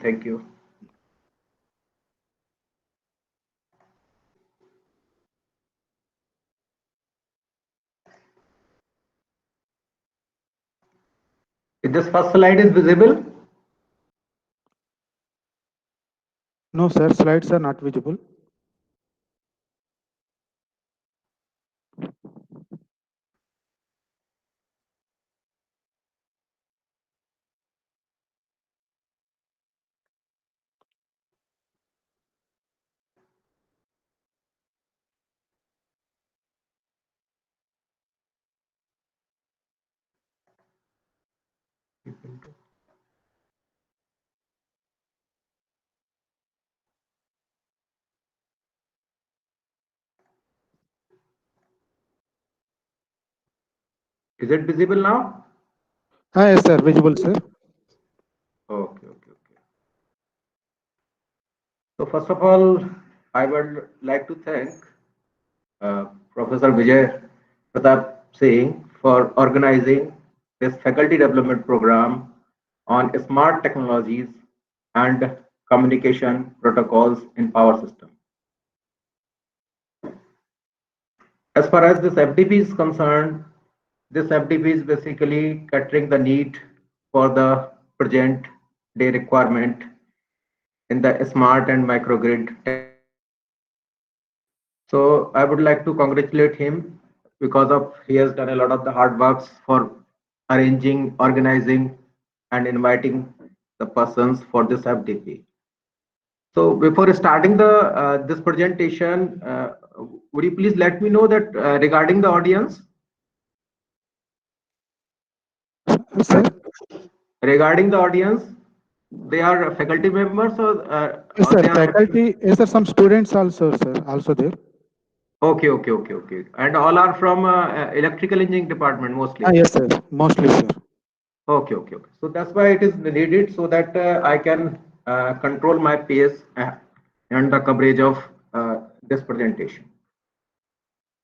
Thank you. If this first slide is visible, No, sir, slides are not visible. is it visible now? Ah, yes, sir, visible, sir. Okay, okay, okay. So first of all, I would like to thank Professor Vijay Pratap Singh for organizing this faculty development program on smart technologies and communication protocols in power system. As far as this FDP is concerned, this FDP is basically catering the need for the present day requirement in the smart and microgrid technologies. So I would like to congratulate him because of he has done a lot of the hard works for arranging, organizing, and inviting the persons for this FDP. So before starting the this presentation, would you please let me know that regarding the audience, Sir, regarding the audience, they are faculty members yes, or sir, they are faculty, yes, sir, some students also, sir, also there. okay, okay, okay, okay, and all are from electrical engineering department Ah, mostly. yes, sir, mostly, sir. Okay, okay, okay. So that's why it is needed so that I can control my pace and the coverage of this presentation.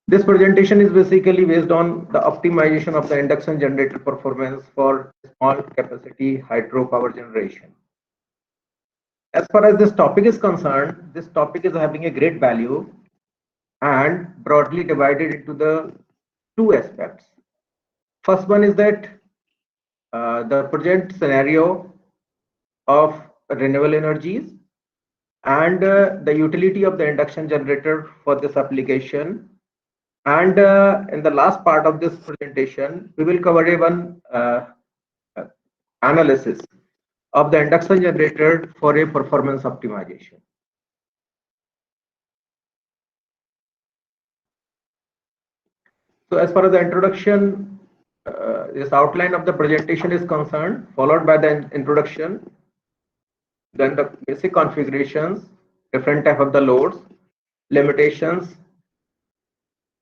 This presentation is basically based on the optimization of the induction generator performance for small capacity hydropower generation. As far as this topic is concerned, this topic is having a great value and broadly divided into the two aspects. First one is that the present scenario of renewable energies and the utility of the induction generator for this application. And in the last part of this presentation, we will cover a one uh, analysis of the induction generator for a performance optimization. So as far as the introduction, this outline of the presentation is concerned, followed by the introduction, then the basic configurations, different type of the loads, limitations,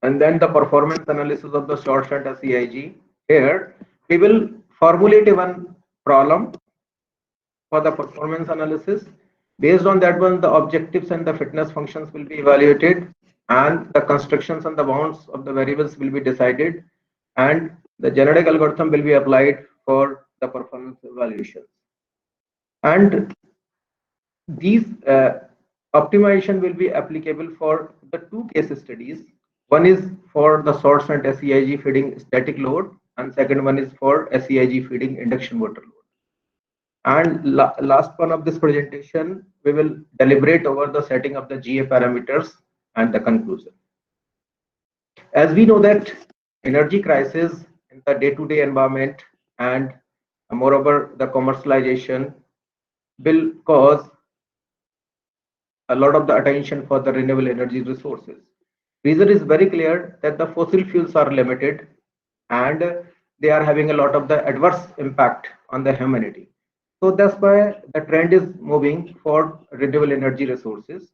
and then the performance analysis of the short shunt SEIG. Here, we will formulate a one problem for the performance analysis. Based on that one, the objectives and the fitness functions will be evaluated, and the constructions and the bounds of the variables will be decided, and the genetic algorithm will be applied for the performance evaluation. And these optimization will be applicable for the two case studies. One is for the source and SEIG feeding static load, and second one is for SEIG feeding induction motor load. And last one of this presentation, we will deliberate over the setting of the GA parameters and the conclusion. As we know that energy crisis in the day-to-day environment and moreover the commercialization will cause a lot of the attention for the renewable energy resources. Reason is very clear that the fossil fuels are limited and they are having a lot of the adverse impact on the humanity. So that's why the trend is moving for renewable energy resources.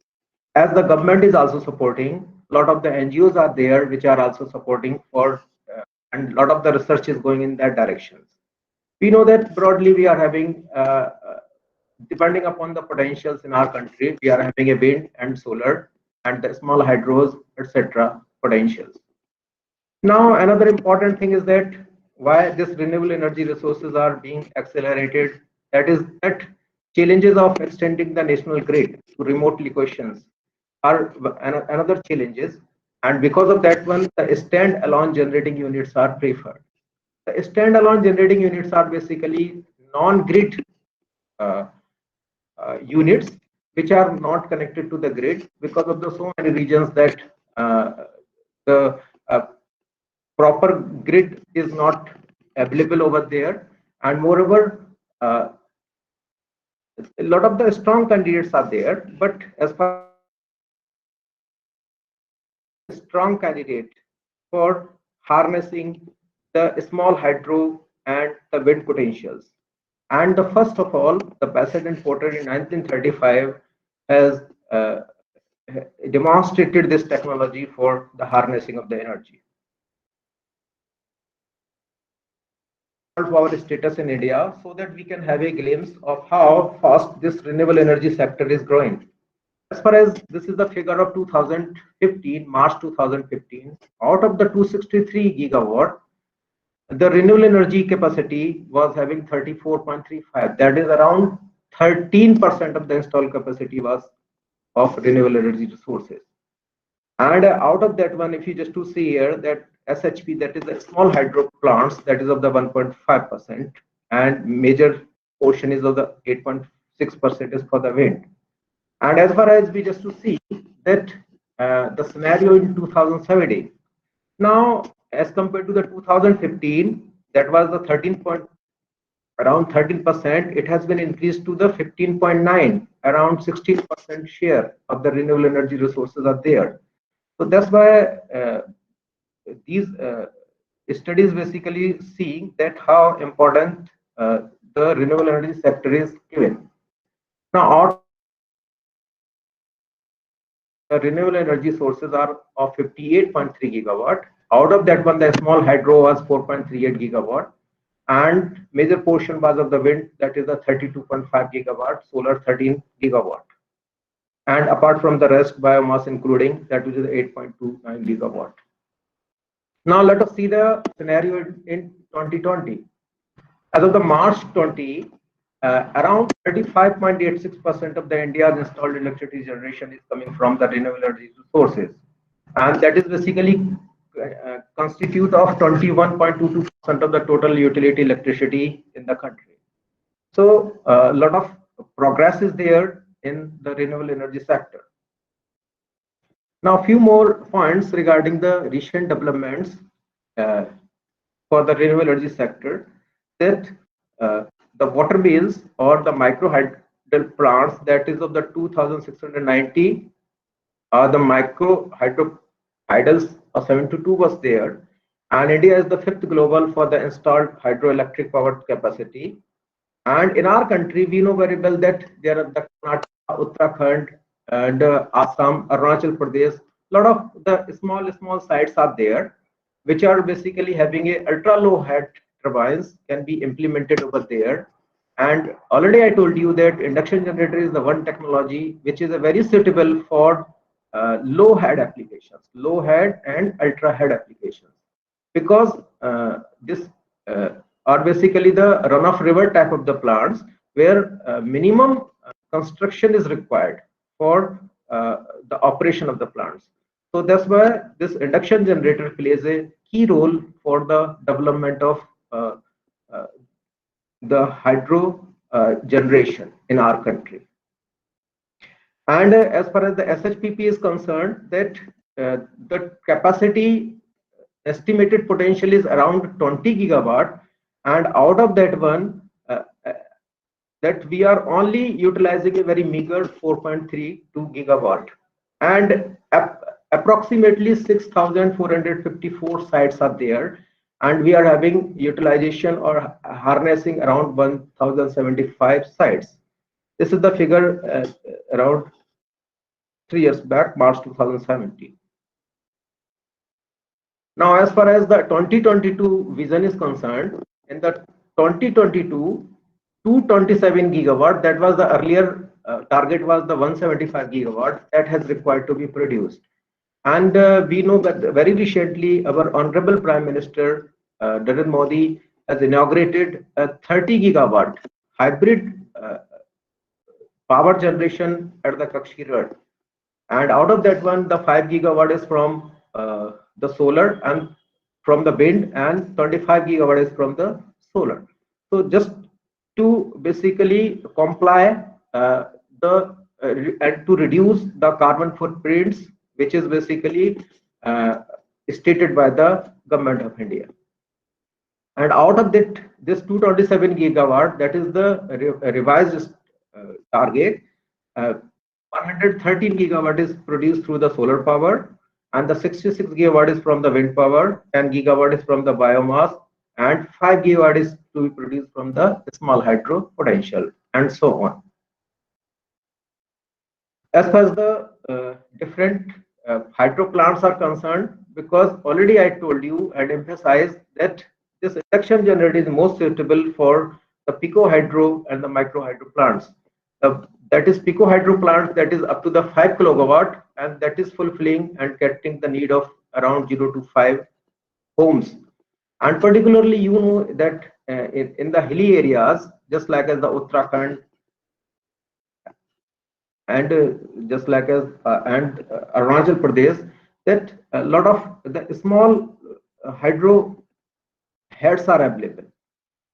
As the government is also supporting, a lot of the NGOs are there which are also supporting for, and a lot of the research is going in that direction. We know that broadly we are having depending upon the potentials in our country, we are having a wind and solar and the small hydros, etc. potentials. Now, another important thing is that why this renewable energy resources are being accelerated. That is that challenges of extending the national grid to remote locations are another challenges, and because of that one, the stand-alone generating units are preferred. The standalone generating units are basically non-grid uh, units which are not connected to the grid because of the so many regions that the proper grid is not available over there, and moreover a lot of the strong candidates are there, but as far as strong candidate for harnessing the small hydro and the wind potentials. And the first of all, the President Porter in 1935 has demonstrated this technology for the harnessing of the energy. Our status in India so that we can have a glimpse of how fast this renewable energy sector is growing. As far as this is the figure of 2015, March 2015, out of the 263 gigawatt, the renewable energy capacity was having 34.35. That is around 13% of the installed capacity was of renewable energy resources. And out of that one, if you just to see here that SHP, that is the small hydro plants, that is of the 1.5%, and major portion is of the 8.6% is for the wind. And as far as we just to see that the scenario in 2017, now as compared to the 2015, that was the around 13%, it has been increased to the 15.9, around 16% share of the renewable energy resources are there. So that's why these studies basically seeing that how important the renewable energy sector is given. Now, the renewable energy sources are of 58.3 gigawatt. Out of that one, the small hydro was 4.38 gigawatt, and major portion was of the wind, that is the 32.5 gigawatt, solar 13 gigawatt. And apart from the rest, biomass including, that which is 8.29 gigawatt. Now let us see the scenario in 2020. As of the March 20, around 35.86% of the India's installed electricity generation is coming from the renewable energy sources, and that is basically constitute of 21.22% of the total utility electricity in the country. So a lot of progress is there in the renewable energy sector. Now, a few more points regarding the recent developments for the renewable energy sector, that the water mills or the micro hydro plants, that is of the 2,690, the micro hydro hydels of 72 was there, and India is the 5th global for the installed hydroelectric power capacity. And in our country, we know very well that there are the Karnataka, Uttarakhand, and Assam, Arunachal Pradesh. A lot of the small sites are there, which are basically having a ultra low head turbines can be implemented over there. And already I told you that induction generator is the one technology which is a very suitable for low head applications, low head and ultra head applications, because this are basically the run-off river type of the plants where minimum construction is required for the operation of the plants. So that's why this induction generator plays a key role for the development of the hydro generation in our country. And as far as the SHPP is concerned, that the capacity estimated potential is around 20 gigawatt, and out of that one, that we are only utilizing a very meager 4.32 gigawatt, and approximately 6,454 sites are there, and we are having utilization or harnessing around 1,075 sites. This is the figure around 3 years back, March 2017. Now, as far as the 2022 vision is concerned, in the 2022, 227 gigawatt, that was the earlier target was the 175 gigawatt that has required to be produced. And we know that very recently our Honorable Prime Minister Narendra Modi has inaugurated a 30 gigawatt hybrid power generation at the Kakshirad. And out of that one, the 5 gigawatt is from the solar and from the wind, and 25 gigawatt is from the solar. So just to basically comply and to reduce the carbon footprints, which is basically stated by the government of India. And out of that, this 227 gigawatt, that is the revised target. 113 gigawatt is produced through the solar power, and the 66 gigawatt is from the wind power, 10 gigawatt is from the biomass, and 5 gigawatt is to be produced from the small hydro potential, and so on. As far as the different hydro plants are concerned, because already I told you and emphasized that this induction generator is most suitable for the pico hydro and the micro hydro plants. That is pico hydro plants that is up to the 5 kilowatt, and that is fulfilling and getting the need of around 0 to 5 homes. And particularly, you know that in the hilly areas, just like as the Uttarakhand and just like as Arunachal Pradesh, that a lot of the small hydro heads are available,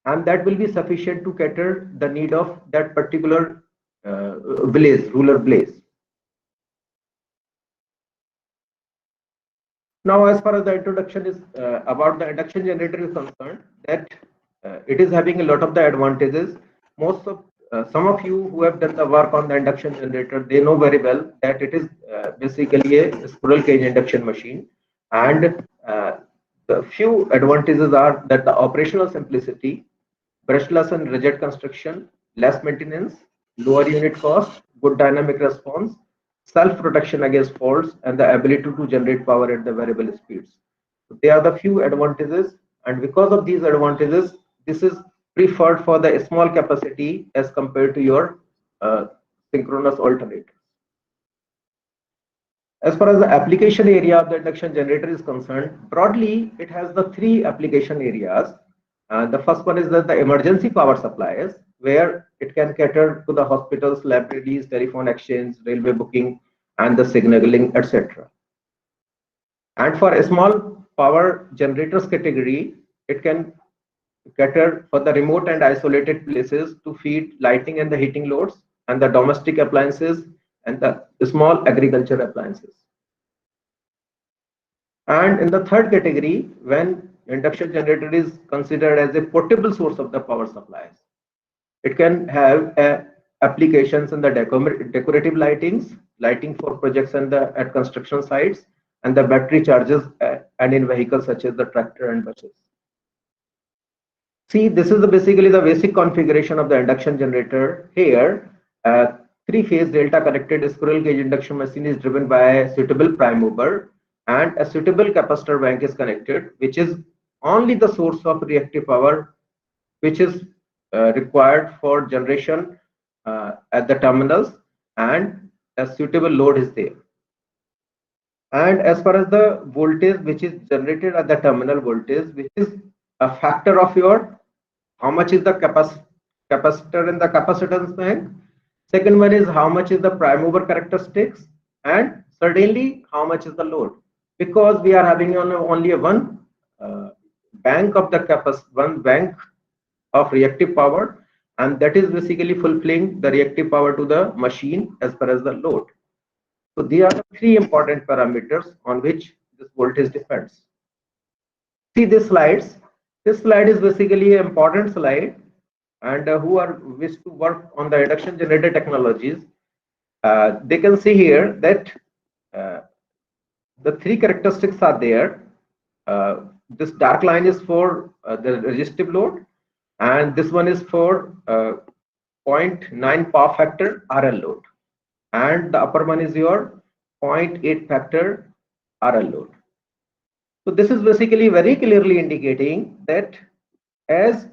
and that will be sufficient to cater the need of that particular village, rural place. Now, as far as the introduction is about the induction generator is concerned, that it is having a lot of the advantages. Most of some of you who have done the work on the induction generator, they know very well that it is basically a squirrel cage induction machine, and the few advantages are that the operational simplicity, brushless and rigid construction, less maintenance, lower unit cost, good dynamic response, self-protection against faults, and the ability to generate power at the variable speeds. So they are the few advantages, and because of these advantages, this is preferred for the small capacity as compared to your synchronous alternator. As far as the application area of the induction generator is concerned, broadly, it has the 3 application areas. The first one is that the emergency power supplies, where it can cater to the hospitals, libraries, telephone exchange, railway booking, and the signaling, etc. And for a small power generators category, it can cater for the remote and isolated places to feed lighting and the heating loads, and the domestic appliances, and the small agriculture appliances. And in the third category, when induction generator is considered as a portable source of the power supplies, it can have applications in the decorative lighting for projects and at construction sites, and the battery charges and in vehicles such as the tractor and buses. See, this is basically the basic configuration of the induction generator. Here, 3-phase delta connected squirrel cage induction machine is driven by a suitable prime mover, and a suitable capacitor bank is connected, which is only the source of reactive power which is required for generation at the terminals, and a suitable load is there. And as far as the voltage which is generated at the terminal voltage, which is a factor of your how much is the capacitor in the capacitance bank. Second one is how much is the prime mover characteristics, and certainly how much is the load, because we are having only one bank of the one bank of reactive power, and that is basically fulfilling the reactive power to the machine as far as the load. So these are the 3 important parameters on which this voltage depends. See this slides. This slide is basically an important slide, and who are wish to work on the induction generator technologies, they can see here that the 3 characteristics are there. This dark line is for the resistive load, and this one is for 0.9 power factor RL load, and the upper one is your 0.8 factor RL load. So this is basically very clearly indicating that as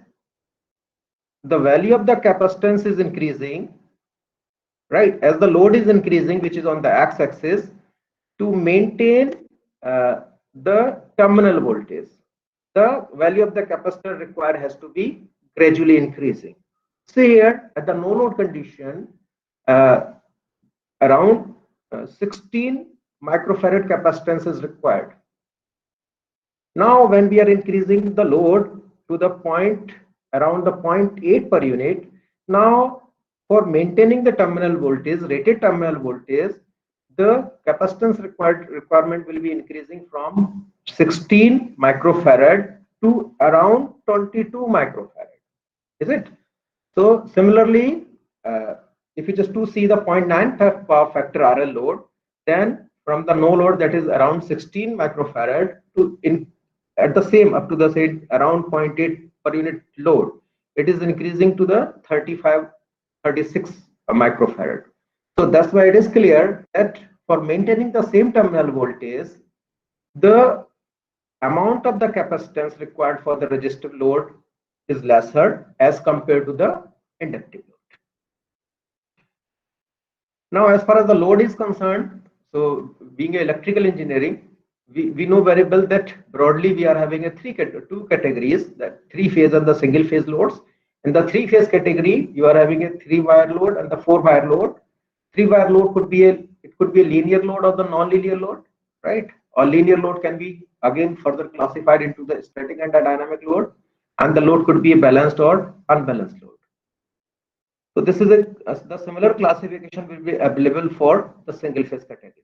the value of the capacitance is increasing, right, as the load is increasing, which is on the x-axis, to maintain the terminal voltage, the value of the capacitor required has to be gradually increasing. So here at the no load condition, around 16 microfarad capacitance is required. Now, when we are increasing the load to the point around the 0.8 per unit, now for maintaining the terminal voltage, rated terminal voltage, the capacitance requirement will be increasing from 16 microfarad to around 22 microfarad. Is it? So similarly, if you just to see the 0.9 power factor RL load, then from the no load, that is around 16 microfarad, to at the same up to the say around 0.8 per unit load, it is increasing to the 36 microfarad. So that's why it is clear that for maintaining the same terminal voltage, the amount of the capacitance required for the resistive load is lesser as compared to the inductive load. Now, as far as the load is concerned, so being electrical engineering, we know very well that broadly we are having a two categories, that 3-phase and the single phase loads. In the 3-phase category, you are having a 3-wire load and the 4-wire load. 3-wire load could be a linear load or the non-linear load, right? Or linear load can be again further classified into the static and the dynamic load, and the load could be a balanced or unbalanced load. So this is the similar classification will be available for the single phase category.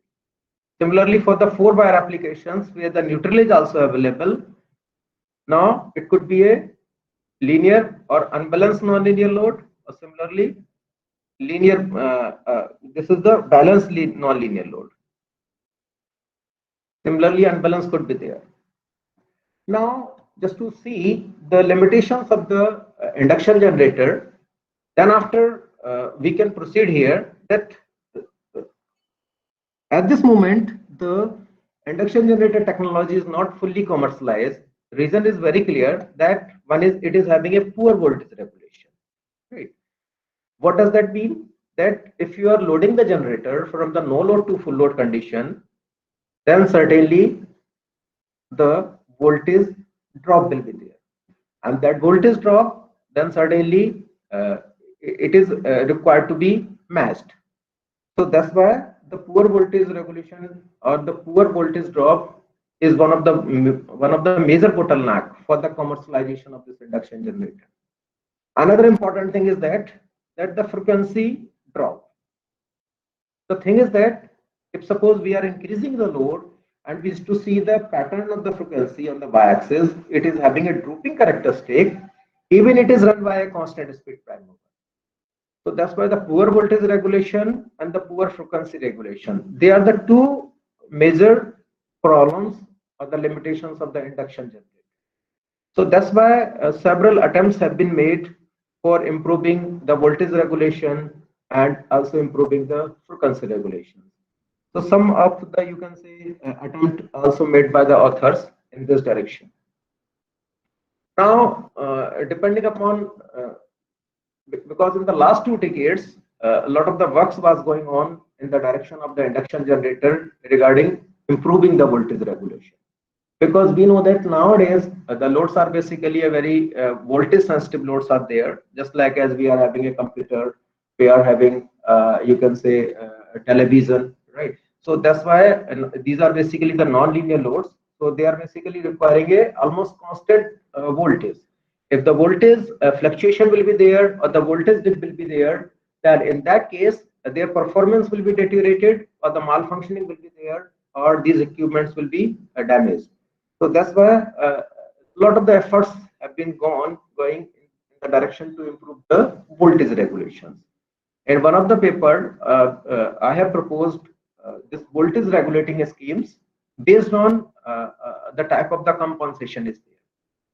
Similarly, for the 4-wire applications where the neutral is also available, now it could be a linear or unbalanced nonlinear load, or similarly linear. This is the balanced nonlinear load. Similarly, unbalanced could be there. Now, just to see the limitations of the induction generator, then after we can proceed here that at this moment the induction generator technology is not fully commercialized. Reason is very clear, that one is it is having a poor voltage regulation. Right? What does that mean? That if you are loading the generator from the no load to full load condition, then certainly the voltage drop will be there, and that voltage drop then certainly it is required to be matched. So that's why the poor voltage regulation or the poor voltage drop is one of the major bottleneck for the commercialization of this induction generator. Another important thing is that the frequency drop. The thing is that if suppose we are increasing the load and we to see the pattern of the frequency on the y-axis, it is having a drooping characteristic, even it is run by a constant speed prime mover. So that's why the poor voltage regulation and the poor frequency regulation, they are the two major problems or the limitations of the induction generator. So that's why several attempts have been made for improving the voltage regulation and also improving the frequency regulation. So some of the, you can say, attempt also made by the authors in this direction. Now, depending upon because in the last 2 decades, a lot of the works was going on in the direction of the induction generator regarding improving the voltage regulation. Because we know that nowadays the loads are basically a very voltage sensitive loads are there, just like as we are having a computer, we are having you can say television, right? So that's why these are basically the non-linear loads. So they are basically requiring a almost constant voltage. If the voltage fluctuation will be there or the voltage dip will be there, then in that case their performance will be deteriorated or the malfunctioning will be there or these equipments will be damaged. So that's why a lot of the efforts have been going in the direction to improve the voltage regulations. In one of the paper, I have proposed this voltage regulating schemes based on the type of the compensation is there.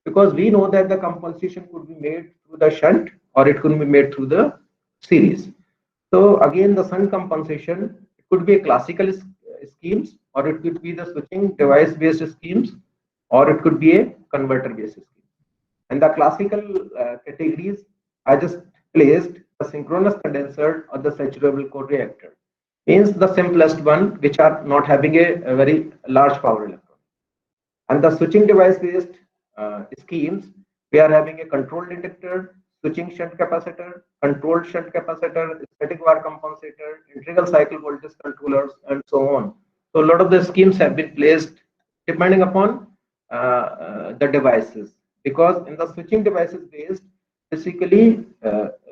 Because we know that the compensation could be made through the shunt or it could be made through the series. So again, the shunt compensation, it could be a classical schemes, or it could be the switching device based schemes, or it could be a converter based scheme. And the classical categories, I just placed the synchronous condenser or the saturable core reactor. Means the simplest one, which are not having a very large power electron. And the switching device based schemes, we are having a controlled inductor, switching shunt capacitor, controlled shunt capacitor, static VAR compensator, integral cycle voltage controllers, and so on. So a lot of the schemes have been placed depending upon the devices, because in the switching devices based, basically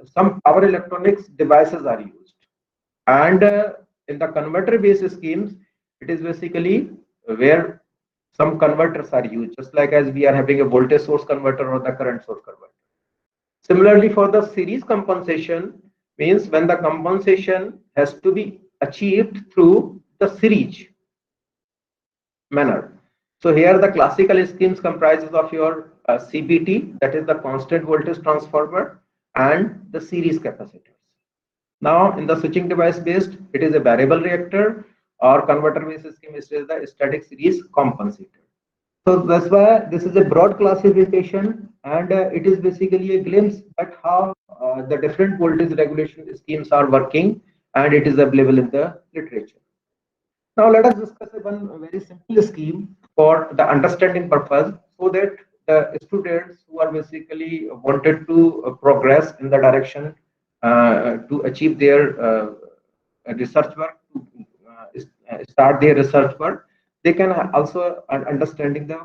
some power electronics devices are used, and in the converter based schemes, it is basically where some converters are used, just like as we are having a voltage source converter or the current source converter. Similarly, for the series compensation, means when the compensation has to be achieved through the series manner. So here the classical schemes comprises of your CVT, that is the constant voltage transformer, and the series capacitors. Now in the switching device based, it is a variable reactor, or converter based scheme, it is the static series compensator. So that's why this is a broad classification, and it is basically a glimpse at how the different voltage regulation schemes are working, and it is available in the literature. Now let us discuss one very simple scheme for the understanding purpose, so that the students who are basically wanted to progress in the direction to achieve their research work, to start their research work, they can also understanding the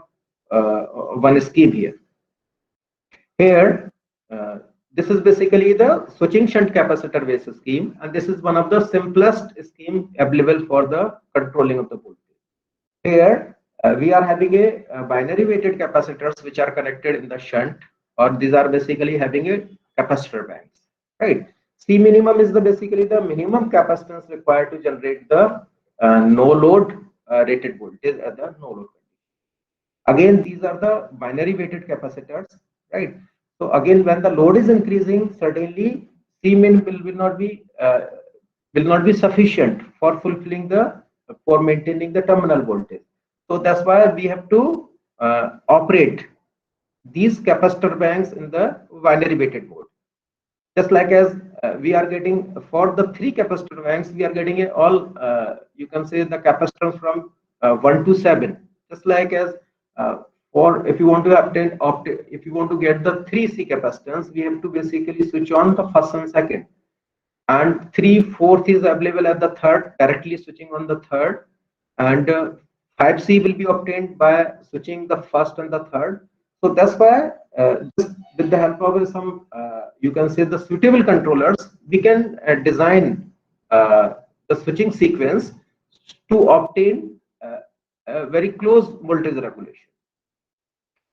one scheme here. Here, this is basically the switching shunt capacitor based scheme, and this is one of the simplest scheme available for the controlling of the voltage. Here, we are having a binary weighted capacitors which are connected in the shunt, or these are basically having a capacitor banks, right? C minimum is the basically the minimum capacitance required to generate the no load rated voltage at the no load. Again, these are the binary weighted capacitors, right? So again, when the load is increasing, certainly C min will not be sufficient for fulfilling the for maintaining the terminal voltage. So that's why we have to operate these capacitor banks in the binary weighted mode. Just like as we are getting for the 3 capacitor banks, we are getting all you can say the capacitors from 1 to 7. Just like as or if you want to if you want to get the 3C capacitance, we have to basically switch on the first and second, and 3/4 is available at the third, directly switching on the third, and 5C will be obtained by switching the first and the third. So that's why just with the help of some you can say the suitable controllers, we can design the switching sequence to obtain a very close voltage regulation.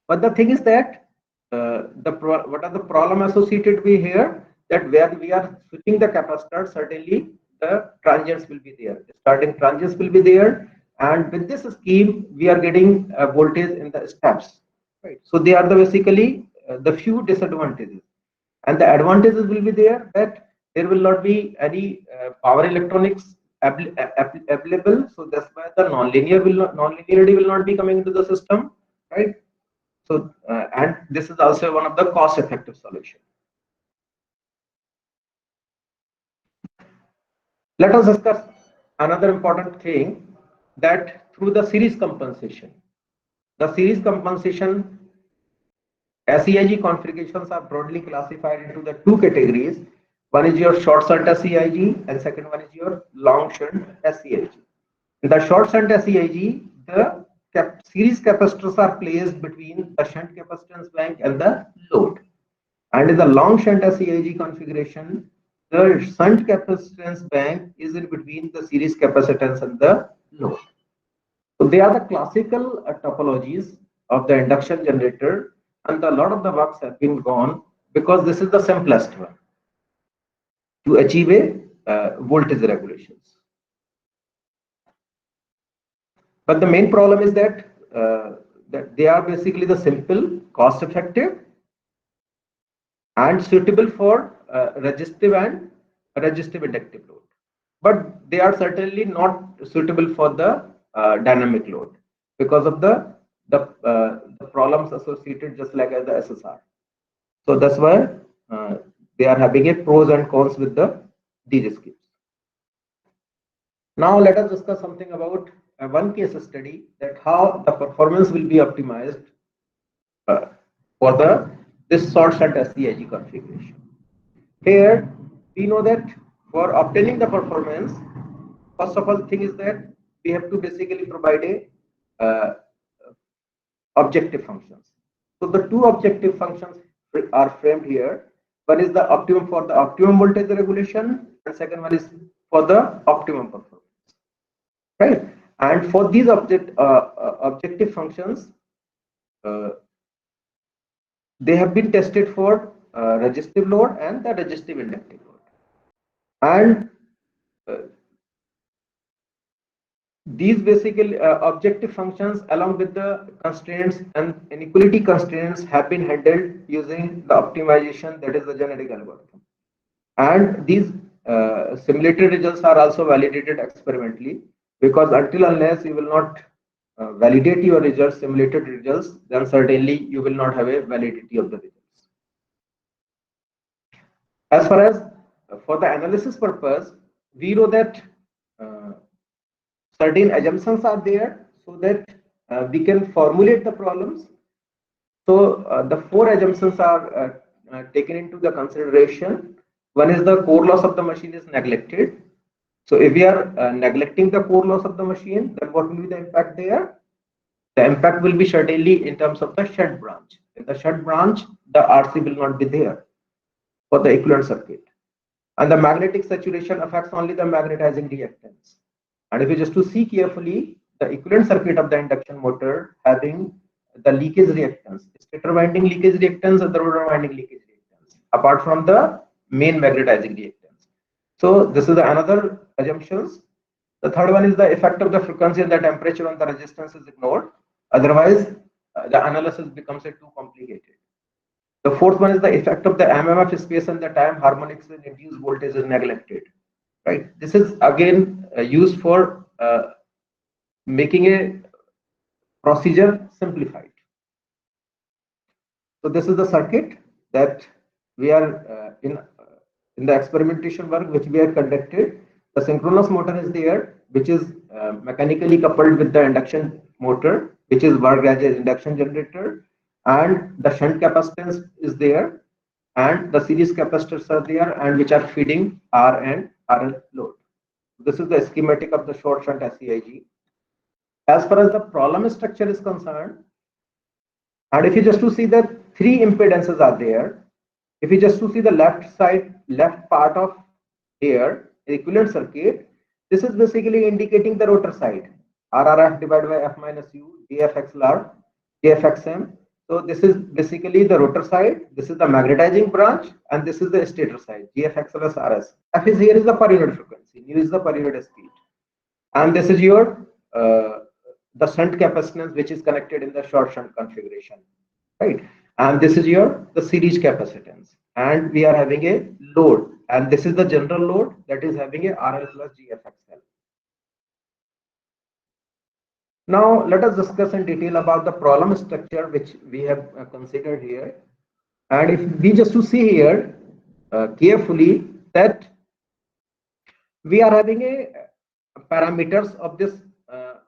But the thing is that what are the problem associated with here? That where we are switching the capacitor, certainly the transients will be there. The starting transients will be there, and with this scheme, we are getting voltage in the steps. Right. So they are the basically the few disadvantages, and the advantages will be there that there will not be any power electronics available. So that's why the nonlinearity will not be coming into the system, right? So, and this is also one of the cost-effective solution. Let us discuss another important thing, that through the series compensation. The series compensation SEIG configurations are broadly classified into the 2 categories. One is your short shunt SEIG, and second one is your long shunt SEIG. In the short shunt SEIG, the series capacitors are placed between the shunt capacitance bank and the load. And in the long shunt SEIG configuration, the shunt capacitance bank is in between the series capacitance and the load. So they are the classical topologies of the induction generator, and a lot of the works have been gone because this is the simplest one to achieve a voltage regulations. But the main problem is that that they are basically the simple, cost-effective, and suitable for resistive and resistive inductive load. But they are certainly not suitable for the dynamic load because of the problems associated, just like as the SSR. So that's why they are having a pros and cons with these schemes. Now let us discuss something about one case study, that how the performance will be optimized for the this short shunt SEIG configuration. Here we know that for obtaining the performance, first of all thing is that we have to basically provide a objective functions. So the two objective functions are framed here. One is the optimum for the optimum voltage regulation, and second one is for the optimum performance, right? And for these objective functions, they have been tested for resistive load and the resistive inductive load. And these basically objective functions along with the constraints and inequality constraints have been handled using the optimization, that is the genetic algorithm. And these simulated results are also validated experimentally, because until unless you will not validate your results, simulated results, then certainly you will not have a validity of the results. As far as for the analysis purpose, we know that certain assumptions are there so that we can formulate the problems. So the four assumptions are taken into the consideration. One is the core loss of the machine is neglected. So if we are neglecting the core loss of the machine, then what will be the impact there? The impact will be certainly in terms of the shunt branch. In the shunt branch, the RC will not be there for the equivalent circuit. And the magnetic saturation affects only the magnetizing reactance. And if you just to see carefully, the equivalent circuit of the induction motor having the leakage reactance, stator winding leakage reactance and the rotor winding leakage reactance, apart from the main magnetizing reactance. So this is another assumptions. The third one is the effect of the frequency and the temperature on the resistance is ignored. Otherwise, the analysis becomes too complicated. The fourth one is the effect of the MMF space and the time harmonics and induced voltage is neglected. Right. This is again used for making a procedure simplified. So this is the circuit that we are in the experimentation work which we have conducted. The synchronous motor is there, which is mechanically coupled with the induction motor, which is worked as an induction generator, and the shunt capacitance is there, and the series capacitors are there, and which are feeding R and RL load. This is the schematic of the short shunt SEIG. As far as the problem structure is concerned, and if you just to see that three impedances are there, if you just to see the left part of here, the equivalent circuit, this is basically indicating the rotor side, RRF divided by F minus U, JFXLR, JFXM. So this is basically the rotor side, this is the magnetizing branch, and this is the stator side, GFXLS RS. F is here is the per unit frequency, U is the per unit speed. And this is your the shunt capacitance which is connected in the short shunt configuration, right? And this is the series capacitance. And we are having a load, and this is the general load that is having a RL plus GFXL. Now let us discuss in detail about the problem structure which we have considered here. And if we just to see here carefully that we are having a parameters of this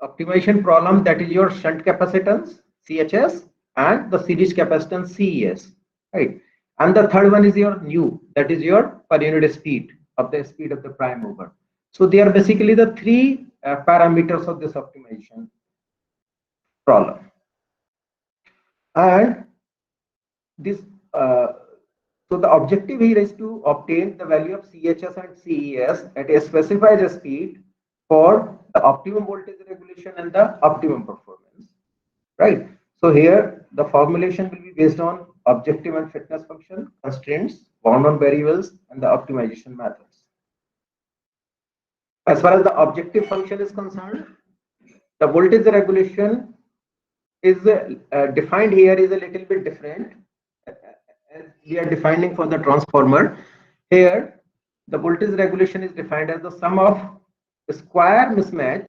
optimization problem, that is your shunt capacitance CHS and the series capacitance CES, right? And the third one is your nu, that is your per unit speed of the prime mover. So they are basically the three parameters of this optimization problem. And this so the objective here is to obtain the value of CHS and CES at a specified speed for the optimum voltage regulation and the optimum performance, right? So here the formulation will be based on objective and fitness function, constraints, bound-on variables, and the optimization methods. As far as the objective function is concerned, the voltage regulation is defined here is a little bit different as we are defining for the transformer. Here the voltage regulation is defined as the sum of the square mismatch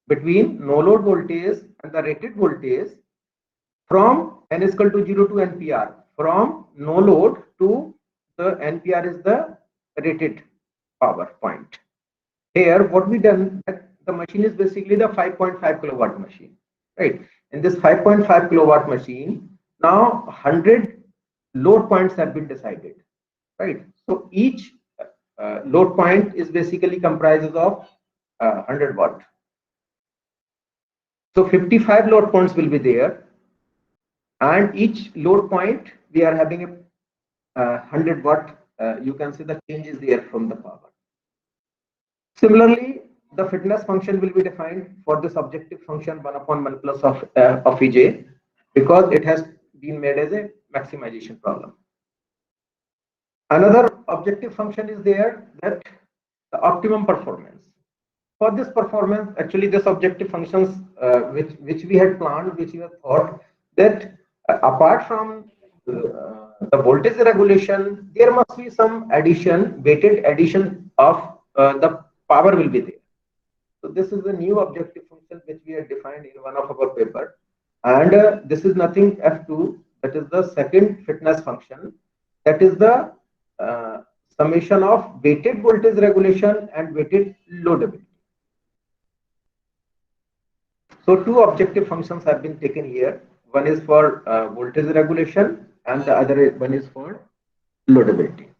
between no load voltage and the rated voltage from n is equal to 0 to NPR, from no load to the NPR is the rated power point. Here what we done, that the machine is basically the 5.5 kilowatt machine, right? In this 5.5 kilowatt machine, now 100 load points have been decided, right? So each load point is basically comprises of 100 watt. So 55 load points will be there, and each load point we are having a 100 watt. You can see the change is there from the power. Similarly, the fitness function will be defined for this objective function 1 upon 1 plus of Ej, because it has been made as a maximization problem. Another objective function is there, that the optimum performance. For this performance, actually this objective functions which we had planned, which we had thought that apart from the voltage regulation, there must be some addition, weighted addition of the power will be there. So this is a new objective function which we had defined in one of our paper, and this is nothing F2, that is the second fitness function, that is the summation of weighted voltage regulation and weighted loadability. So two objective functions have been taken here. One is for voltage regulation and the other one is for loadability.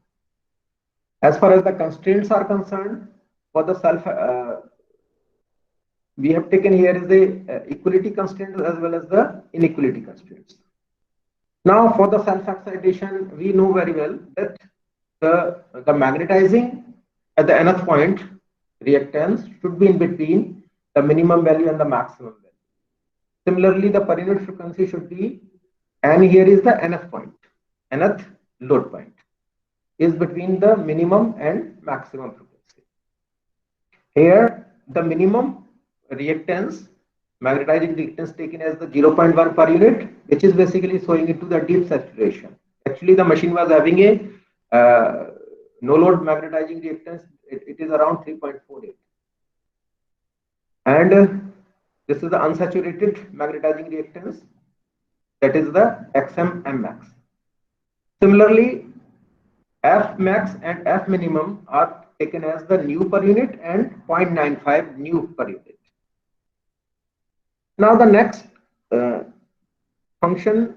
As far as the constraints are concerned, for the self, we have taken here is the equality constraints as well as the inequality constraints. Now for the self-excitation, we know very well that the magnetizing at the nth point reactance should be in between the minimum value and the maximum value. Similarly, the per unit frequency should be, and here is the nth point, nth load point is between the minimum and maximum frequency. Here, the minimum reactance, magnetizing reactance taken as the 0.1 per unit, which is basically showing into the deep saturation. Actually, the machine was having a no load magnetizing reactance, it is around 3.48. And this is the unsaturated magnetizing reactance, that is the XM max. Similarly, F max and F minimum are taken as the nu per unit and 0.95 nu per unit. Now the next function,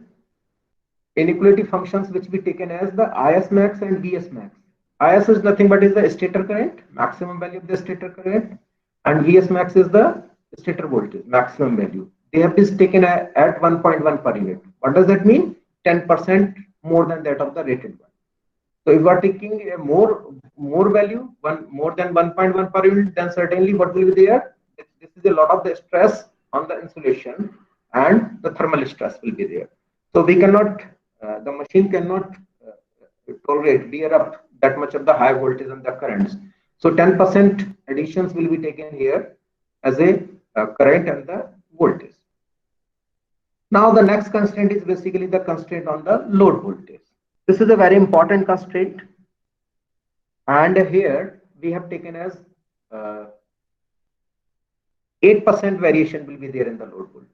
inequality functions, which we taken as the IS max and VS max. IS is nothing but is the stator current, maximum value of the stator current, and VS max is the stator voltage, maximum value. They have been taken at 1.1 per unit. What does that mean? 10% more than that of the rated one. So if we are taking a more value, more than 1.1 per unit, then certainly what will be there? This is a lot of the stress on the insulation, and the thermal stress will be there. So we cannot, the machine cannot tolerate, bear up that much of the high voltage and the currents. So 10% additions will be taken here as a current and the voltage. Now the next constraint is basically the constraint on the load voltage. This is a very important constraint, and here we have taken as 8% variation will be there in the load voltage.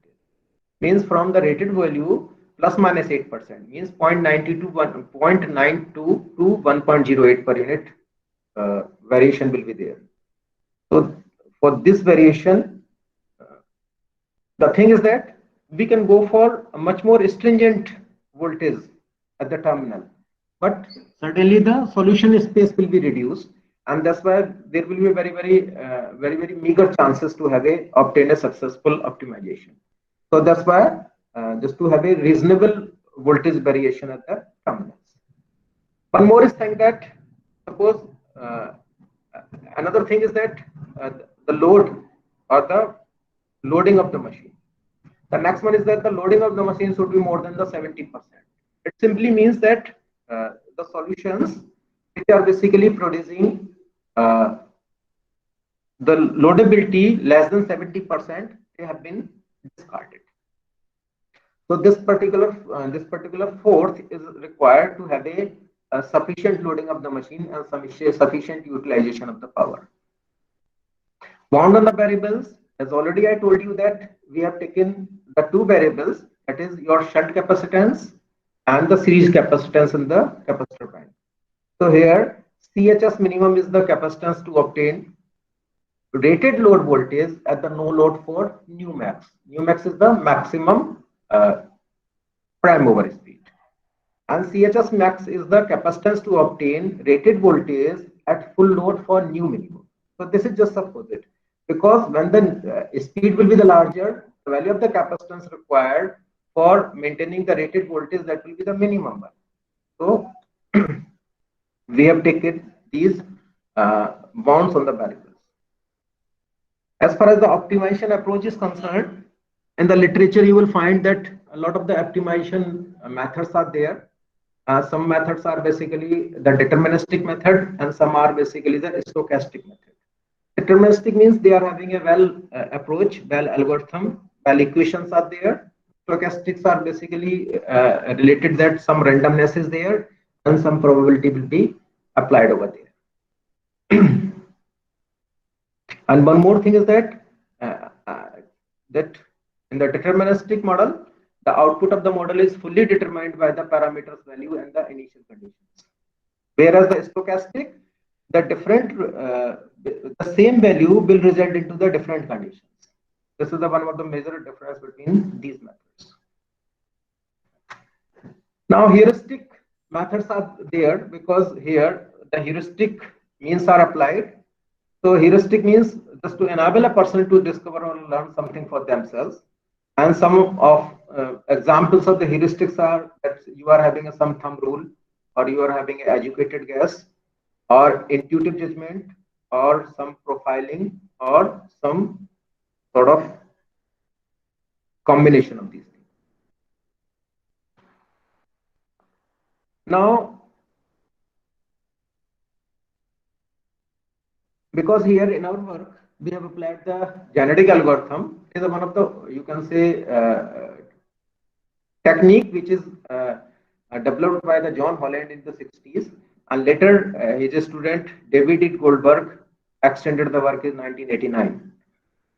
Means from the rated value plus minus 8%, means 0.92 to 1.08 per unit variation will be there. So for this variation, the thing is that we can go for a much more stringent voltage at the terminal, but certainly the solution space will be reduced, and that's why there will be very meager chances to have obtain a successful optimization. So that's why just to have a reasonable voltage variation at the terminals. One more is thing that suppose another thing is that the load or the loading of the machine. The next one is that the loading of the machine should be more than the 70%. It simply means that the solutions which are basically producing the loadability less than 70%, they have been discarded. So this particular fourth is required to have a sufficient loading of the machine and sufficient utilization of the power. Bound on the variables, as already I told you that we have taken the two variables, that is your shunt capacitance and the series capacitance in the capacitor bank. So here CHS minimum is the capacitance to obtain rated load voltage at the no load for nu max. Nu max is the maximum prime mover speed, And CHS max is the capacitance to obtain rated voltage at full load for new minimum. So this is just supposed, because when the speed will be the larger, the value of the capacitance required for maintaining the rated voltage, that will be the minimum one. So we have taken these bounds on the variables. As far as the optimization approach is concerned, in the literature you will find that a lot of the optimization methods are there. Some methods are basically the deterministic method, and some are basically the stochastic method. Deterministic means they are having a well approach, well algorithm, well equations are there. Stochastics are basically related that some randomness is there and some probability will be applied over there. And one more thing is that that in the deterministic model, the output of the model is fully determined by the parameters value and the initial conditions. Whereas the stochastic, the same value will result into the different conditions. This is the one of the major difference between these methods. Now heuristic methods are there because here the heuristic means are applied. So heuristic means just to enable a person to discover or learn something for themselves. And some of examples of the heuristics are that you are having some thumb rule, or you are having an educated guess, or intuitive judgment, or some profiling, or some sort of combination of these things. Now, because here in our work, we have applied the genetic algorithm. It is one of the, you can say, technique which is developed by the John Holland in the 60s, and later his student David E. Goldberg extended the work in 1989.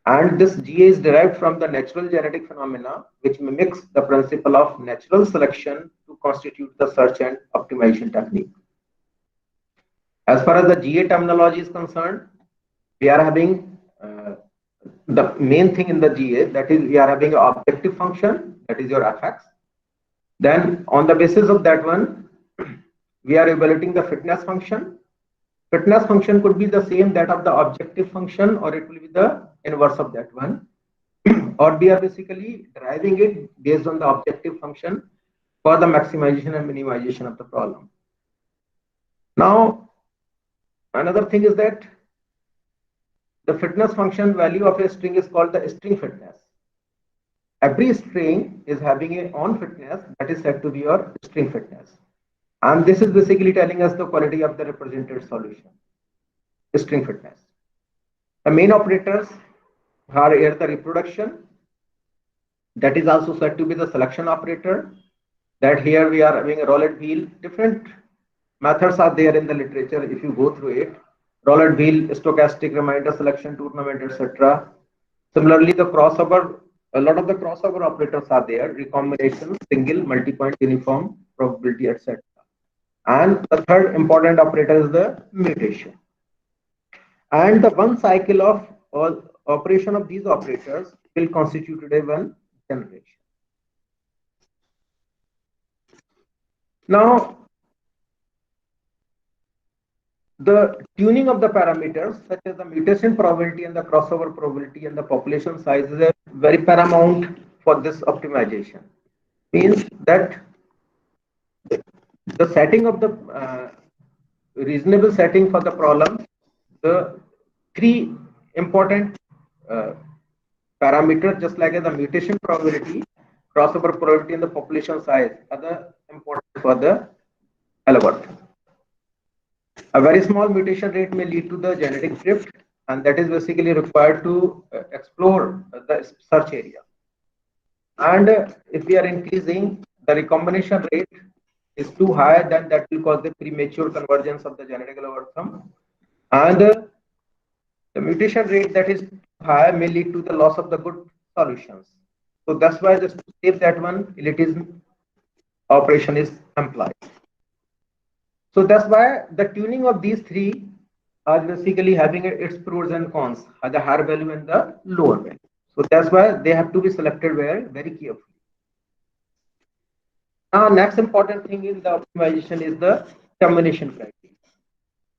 And this GA is derived from the natural genetic phenomena, which mimics the principle of natural selection to constitute the search and optimization technique. As far as the GA terminology is concerned, we are having the main thing in the GA, that is we are having an objective function, that is your fx. Then on the basis of that one, we are evaluating the fitness function. Fitness function could be the same that of the objective function, or it will be the inverse of that one. Or we are basically deriving it based on the objective function for the maximization and minimization of the problem. Now, another thing is that the fitness function value of a string is called the string fitness. Every string is having a on fitness that is said to be your string fitness. And this is basically telling us the quality of the represented solution, string fitness. The main operators are here the reproduction, that is also said to be the selection operator, that here we are having a roulette wheel. Different methods are there in the literature if you go through it. Roulette wheel, stochastic, reminder selection, tournament, etc. Similarly, the crossover, a lot of the crossover operators are there, recombination, single, multi-point, uniform, probability, etc. And the third important operator is the mutation. And the one cycle of all operation of these operators will constitute a one generation. Now, the tuning of the parameters such as the mutation probability and the crossover probability and the population size is very paramount for this optimization. Means that the setting of the reasonable setting for the problem, the three important parameters, just like the mutation probability, crossover probability, and the population size, are the important for the algorithm. A very small mutation rate may lead to the genetic drift, and that is basically required to explore the search area. And if we are increasing the recombination rate is too high, then that will cause the premature convergence of the genetic algorithm. And the mutation rate that is high may lead to the loss of the good solutions. So that's why just to save that one, elitism operation is employed. So that's why the tuning of these three are basically having its pros and cons, the higher value and the lower value. So that's why they have to be selected very, very carefully. Now, next important thing in the optimization is the termination criteria.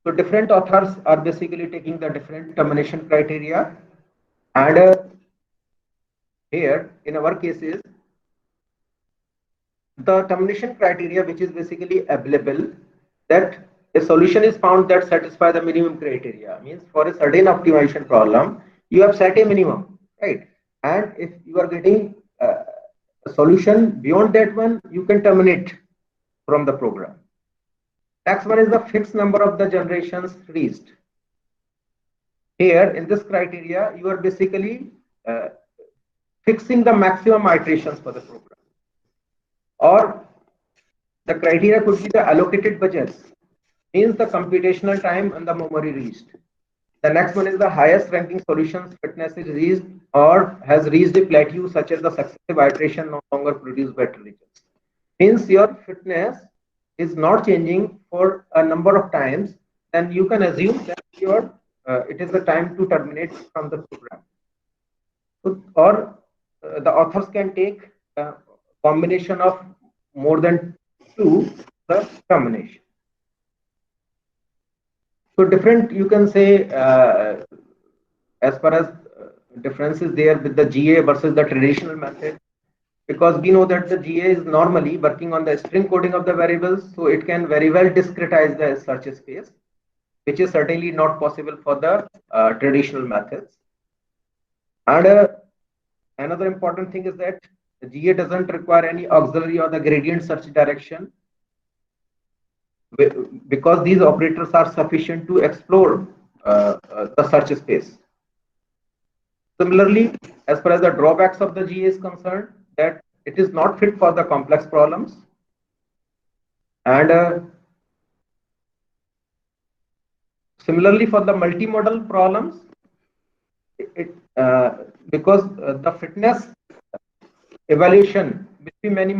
So different authors are basically taking the different termination criteria, and here in our cases, the termination criteria which is basically available, that a solution is found that satisfy the minimum criteria, means for a certain optimization problem you have set a minimum, right? And if you are getting a solution beyond that one, you can terminate from the program. Next one is the fixed number of the generations reached. Here in this criteria, you are basically fixing the maximum iterations for the program. Or the criteria could be the allocated budgets, means the computational time and the memory reached. The next one is the highest ranking solutions fitness is reached or has reached a plateau such as the successive iteration no longer produce better results. Means your fitness is not changing for a number of times, then you can assume that your it is the time to terminate from the program. So, or the authors can take a combination of more than two the termination. So different, you can say, as far as differences there with the GA versus the traditional method, because we know that the GA is normally working on the string coding of the variables, so it can very well discretize the search space, which is certainly not possible for the traditional methods. And another important thing is that the GA doesn't require any auxiliary or the gradient search direction, because these operators are sufficient to explore the search space. Similarly, as far as the drawbacks of the GA is concerned, that it is not fit for the complex problems, and similarly for the multimodal problems, because the fitness evaluation will be many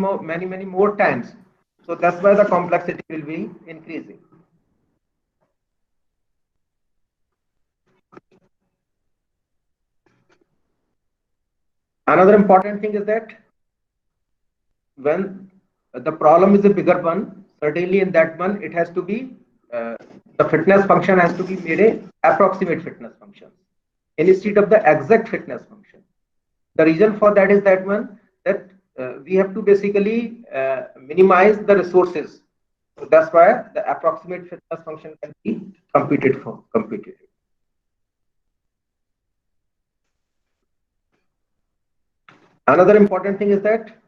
more times, so that's why the complexity will be increasing. Another important thing is that when the problem is a bigger one, certainly in that one it has to be the fitness function has to be made a approximate fitness function instead of the exact fitness function. The reason for that is that one, that we have to basically minimize the resources. So that's why the approximate fitness function can be computed. Another important thing is that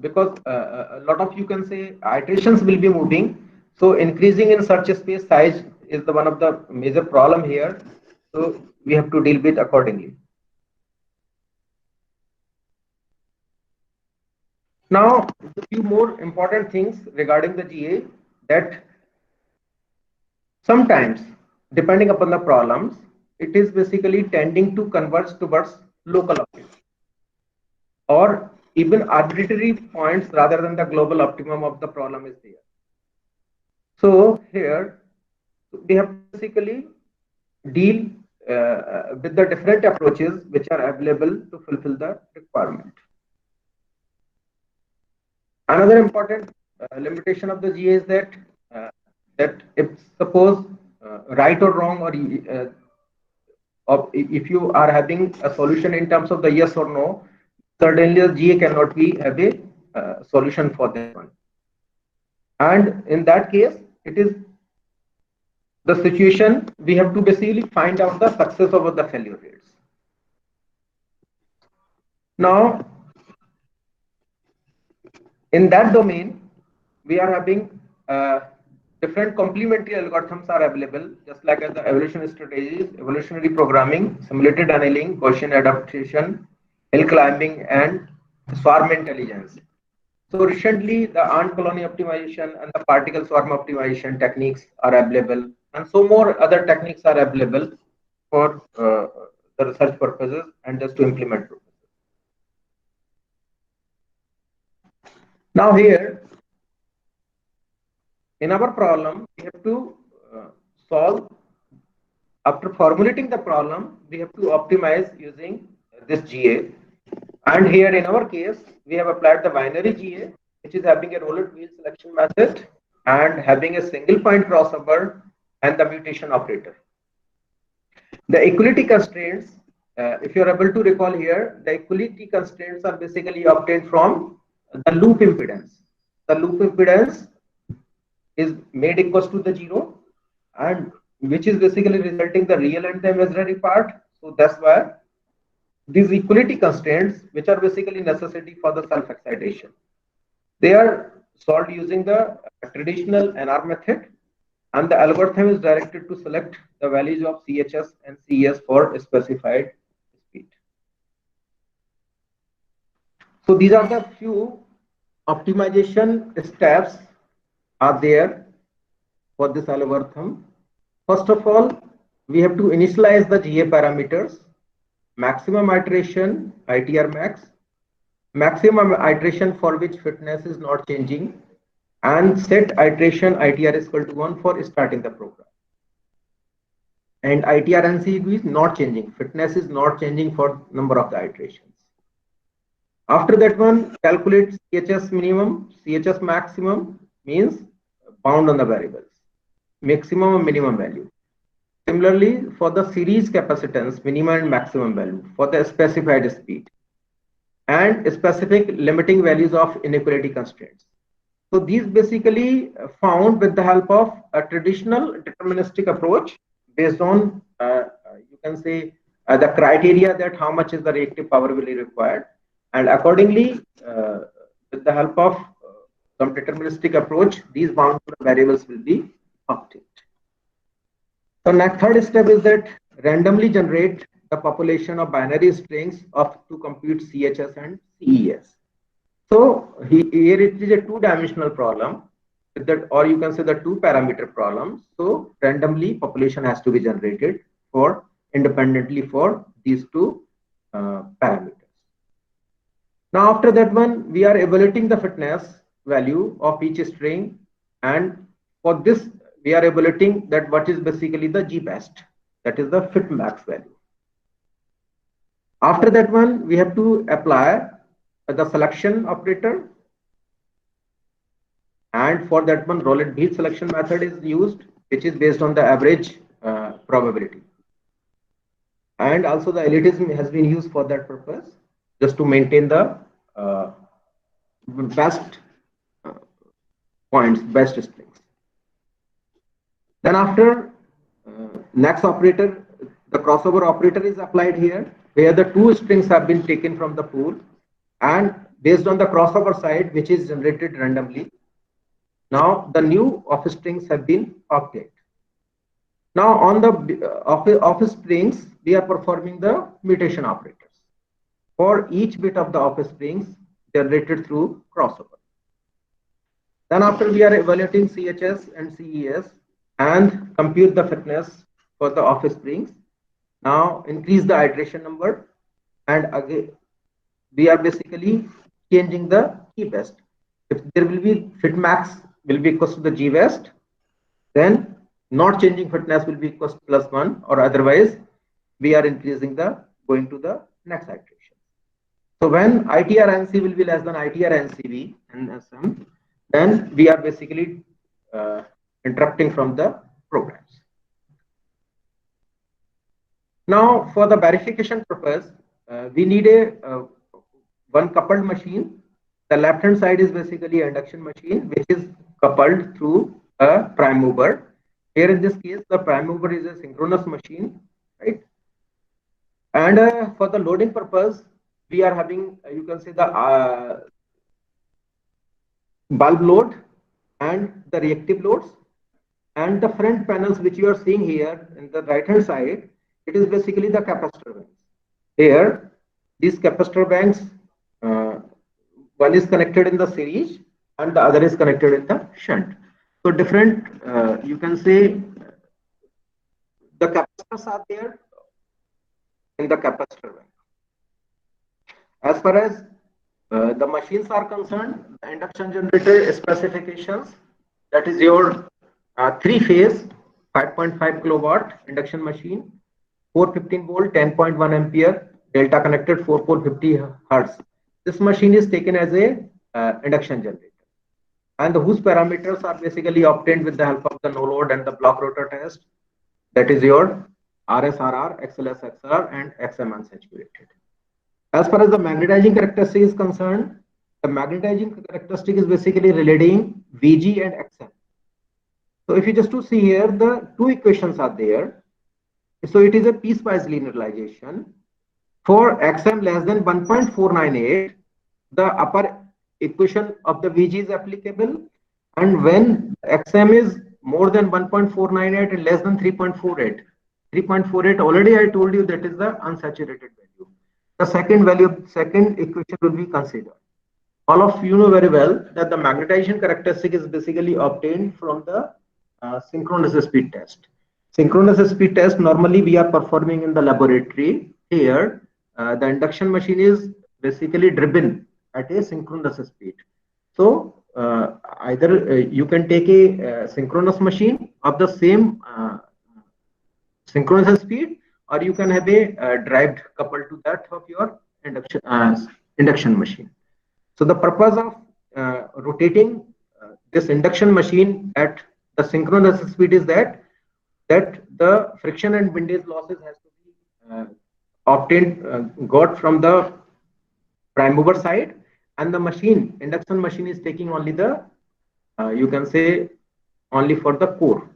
because a lot of, you can say, iterations will be moving, so increasing in search space size is the one of the major problem here. So we have to deal with accordingly. Now, a few more important things regarding the GA, that sometimes, depending upon the problems, it is basically tending to converge towards local optimum or even arbitrary points rather than the global optimum of the problem is there. So here we have basically deal with the different approaches which are available to fulfill the requirement. Another important limitation of the GA is that if suppose right or wrong, or if you are having a solution in terms of the yes or no, certainly the GA cannot be have a solution for that one. And in that case, it is the situation we have to basically find out the success over the failure rates. Now, in that domain, we are having different complementary algorithms are available, just like as the evolution strategies, evolutionary programming, simulated annealing, Gaussian adaptation, hill climbing, and swarm intelligence. So recently, the ant colony optimization and the particle swarm optimization techniques are available, and so more other techniques are available for the research purposes and just to implement purposes. Now here, in our problem, we have to solve, after formulating the problem, we have to optimize using this GA. And here in our case, we have applied the binary GA, which is having a rolled wheel selection method and having a single point crossover and the mutation operator. The equality constraints, if you're able to recall here, the equality constraints are basically obtained from the loop impedance. The loop impedance is made equals to the 0, and which is basically resulting the real and the imaginary part. So that's why these equality constraints, which are basically necessity for the self-excitation, they are solved using the traditional NR method, and the algorithm is directed to select the values of CHS and CES for a specified speed. So these are the few optimization steps are there for this algorithm. First of all, we have to initialize the GA parameters, maximum iteration, ITR max, maximum iteration for which fitness is not changing, and set iteration ITR is equal to 1 for starting the program. And ITR NCV is not changing, fitness is not changing for number of the iterations. After that one, calculate CHS minimum, CHS maximum means bound on the variables, maximum and minimum value. Similarly, for the series capacitance, minimum and maximum value for the specified speed, and specific limiting values of inequality constraints. So these basically found with the help of a traditional deterministic approach based on, you can say, the criteria that how much is the reactive power will be required. And accordingly, with the help of some deterministic approach, these bound variables will be obtained. So next third step is that randomly generate the population of binary strings to compute CHS and CES. So here it is a two-dimensional problem, that, or you can say the two-parameter problem. So randomly population has to be generated for independently for these two parameters. Now after that one, we are evaluating the fitness value of each string, and for this we are evaluating that what is basically the G best, that is the fit max value. After that one, we have to apply the selection operator, and for that one, rolled wheel selection method is used, which is based on the average probability. And also the elitism has been used for that purpose, just to maintain the best points, best strings. Then after next operator, the crossover operator is applied here, where the two strings have been taken from the pool, and based on the crossover side, which is generated randomly, now the new office strings have been obtained. Now on the office strings, we are performing the mutation operators for each bit of the office strings generated through crossover. Then after we are evaluating CHS and CES and compute the fitness for the office strings. Now increase the iteration number, and again we are basically changing the G best. If there will be fit max will be equals to the G best, then not changing fitness will be equals to +1, or otherwise we are increasing the going to the next iteration. So when ITR NC will be less than ITR NCV and SM, then we are basically interrupting from the programs. Now for the verification purpose, we need a one coupled machine. The left hand side is basically an induction machine which is coupled through a prime mover. Here in this case, the prime mover is a synchronous machine, right? And for the loading purpose, we are having, you can say, the bulb load and the reactive loads, and the front panels which you are seeing here in the right hand side, it is basically the capacitor banks. Here, these capacitor banks, one is connected in the series and the other is connected in the shunt. So different, you can say, the capacitors are there in the capacitor bank. As far as the machines are concerned, the induction generator specifications, that is your 3-phase 5.5 kilowatt induction machine, 415 volt, 10.1 ampere, delta connected, 4 pole 50 hertz. This machine is taken as a induction generator. and whose parameters are basically obtained with the help of the no load and the block rotor test. That is your RSRR, XLS-XLR, and XM unsaturated. As far as the magnetizing characteristic is concerned, the magnetizing characteristic is basically relating VG and XM. So if you just to see here, the two equations are there. So it is a piecewise linearization. For XM less than 1.498, the upper equation of the VG is applicable, and when XM is more than 1.498 and less than 3.48, 3.48 already I told you that is the unsaturated value. The second equation will be considered. All of you know very well that the magnetization characteristic is basically obtained from the synchronous speed test. Synchronous speed test normally we are performing in the laboratory. Here, the induction machine is basically driven at a synchronous speed. So either you can take a synchronous machine of the same synchronous speed, or you can have a drive coupled to that of your induction machine. So the purpose of rotating this induction machine at the synchronous speed is that the friction and windage losses has to be got from the prime mover side, and the induction machine is taking only the you can say only for the core,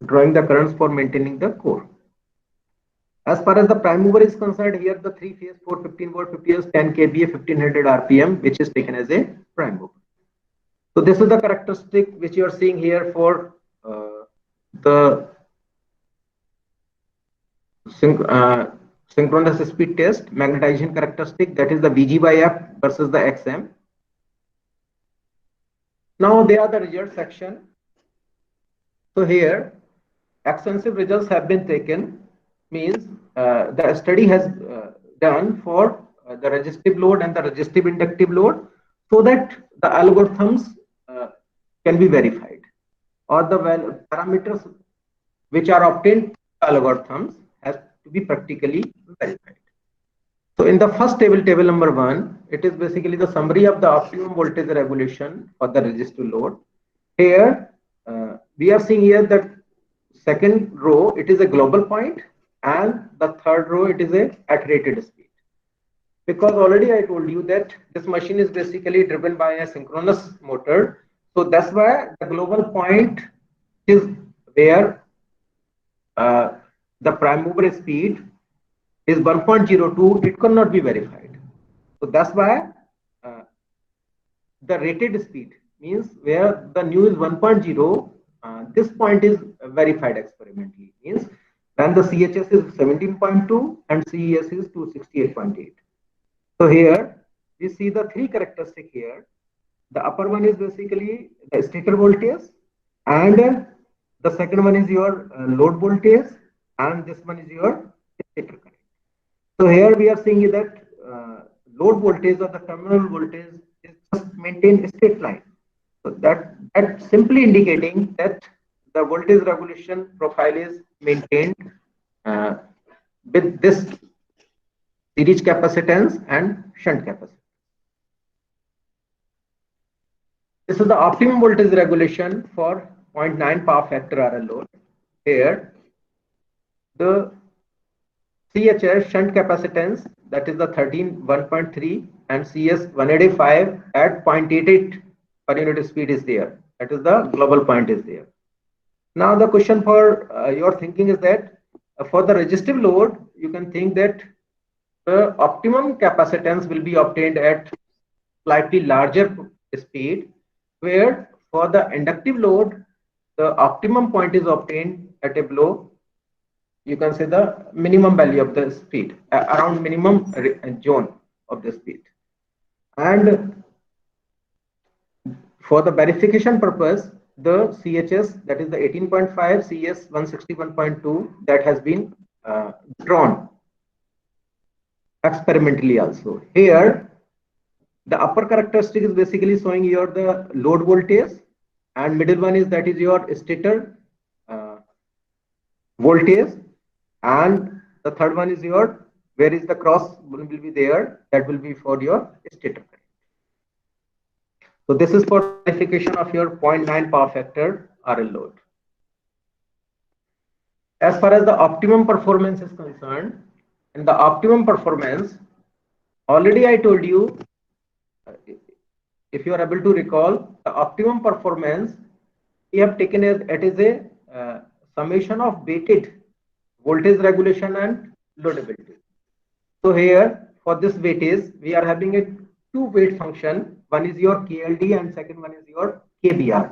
drawing the currents for maintaining the core. As far as the prime mover is concerned, here the 3-phase 415 volt 50 Hz 10 kVA 1500 RPM, which is taken as a prime mover. So this is the characteristic which you are seeing here for the synchronous speed test magnetization characteristic, that is the VG by F versus the XM. Now they are the result section. So here extensive results have been taken, means the study has done for the resistive load and the resistive inductive load, so that the algorithms can be verified, or the parameters which are obtained algorithms has to be practically verified. So in the first table, table number 1, it is basically the summary of the optimum voltage regulation for the resistive load. Here we are seeing here that second row it is a global point, and the third row it is a at rated speed. Because already I told you that this machine is basically driven by a synchronous motor, so that's why the global point is where the prime mover speed is 1.02, it cannot be verified. So that's why the rated speed means where the nu is 1.0, this point is verified experimentally, means when the CHS is 17.2 and CES is 268.8. So here we see the three characteristics here. The upper one is basically the stator voltage, and the second one is your load voltage, and this one is your stator current. So here we are seeing that load voltage or the terminal voltage is just maintained straight line. So that simply indicating that the voltage regulation profile is maintained with this series capacitance and shunt capacitance. This is the optimum voltage regulation for 0.9 power factor RL load. Here the CHS shunt capacitance, that is the 1.3, and CS 185 at 0.88 per unit speed is there. That is the global point is there. Now the question for your thinking is that for the resistive load, you can think that the optimum capacitance will be obtained at slightly larger speed, where for the inductive load, the optimum point is obtained at a below, you can say the minimum value of the speed, around minimum zone of the speed. And for the verification purpose, the CHS, that is the 18.5, CS 161.2, that has been drawn experimentally also. Here the upper characteristic is basically showing your the load voltage, and middle one is that is your stator voltage, and the third one is your where is the cross will be there, that will be for your stator current. So this is for verification of your 0.9 power factor RL load. As far as the optimum performance is concerned, in the optimum performance, already I told you, if you are able to recall, the optimum performance we have taken as it is a summation of weighted voltage regulation and loadability. So here for this weightage, we are having a two weight function. One is your KLD and second one is your KBR.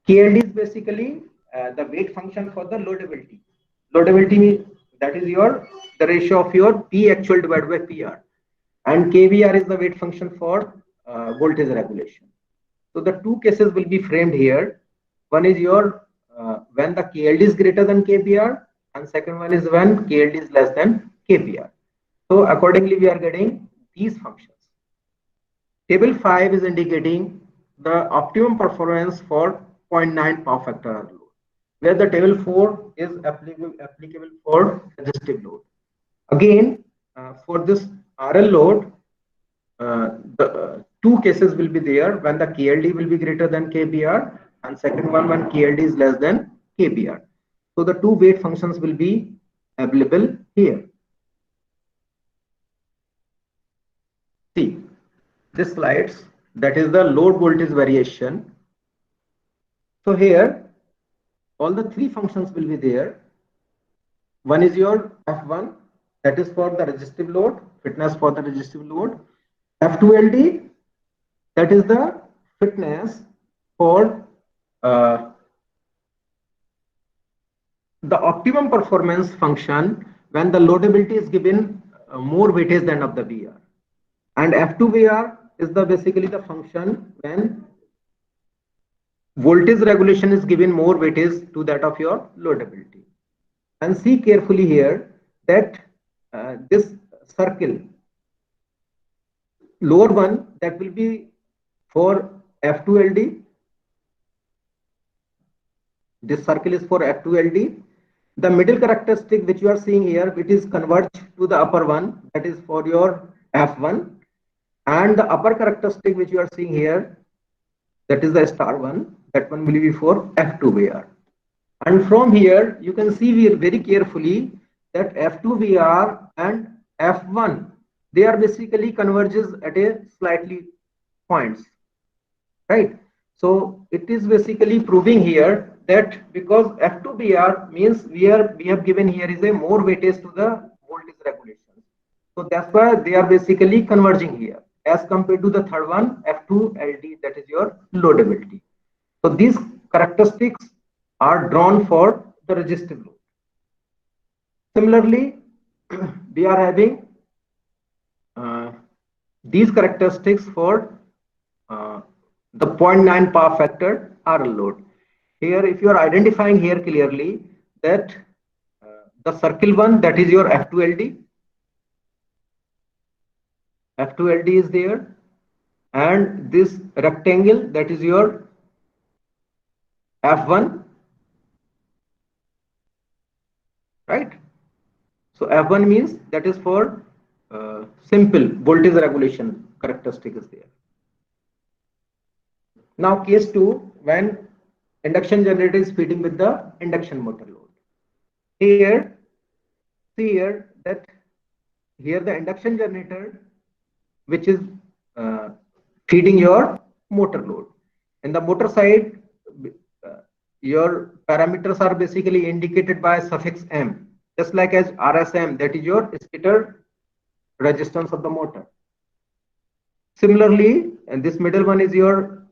KLD is basically the weight function for the loadability. Loadability means that is your the ratio of your P actual divided by PR, and KBR is the weight function for voltage regulation. So the two cases will be framed here. One is your when the KLD is greater than KBR, and second one is when KLD is less than KBR. So accordingly, we are getting these functions. Table 5 is indicating the optimum performance for 0.9 power factor load, where the table 4 is applicable for resistive load. Again, for this RL load, the two cases will be there when the KLD will be greater than KBR, and second one when KLD is less than KBR. So the two weight functions will be available here. See, this slides, that is the load voltage variation. So here, all the three functions will be there. One is your F1, that is for the resistive load, fitness for the resistive load. F2LD, that is the fitness for the optimum performance function when the loadability is given more weightage than of the VR. And F2VR is the basically the function when voltage regulation is given more weightage to that of your loadability. And see carefully here that this circle, lower one, that will be for F2LD. This circle is for F2LD. The middle characteristic which you are seeing here, it is converged to the upper one, that is for your F1. And the upper characteristic which you are seeing here, that is the star one, that one will be for F2VR. And from here, you can see very carefully that F2VR and F1, they are basically converges at a slightly points, right? So it is basically proving here that because F2VR means we have given here is a more weightage to the voltage regulation. So that's why they are basically converging here as compared to the third one, F2LD, that is your loadability. So these characteristics are drawn for the resistive load. Similarly, we are having these characteristics for the 0.9 power factor RL load. Here, if you are identifying here clearly that the circle one, that is your F2LD. F2LD is there, and this rectangle, that is your F1, right? So F1 means that is for simple voltage regulation characteristic is there. Now case 2, when induction generator is feeding with the induction motor load. Here, see here that here the induction generator which is feeding your motor load. In the motor side, your parameters are basically indicated by suffix M, just like as RSM, that is your stator resistance of the motor. Similarly, and this middle one is your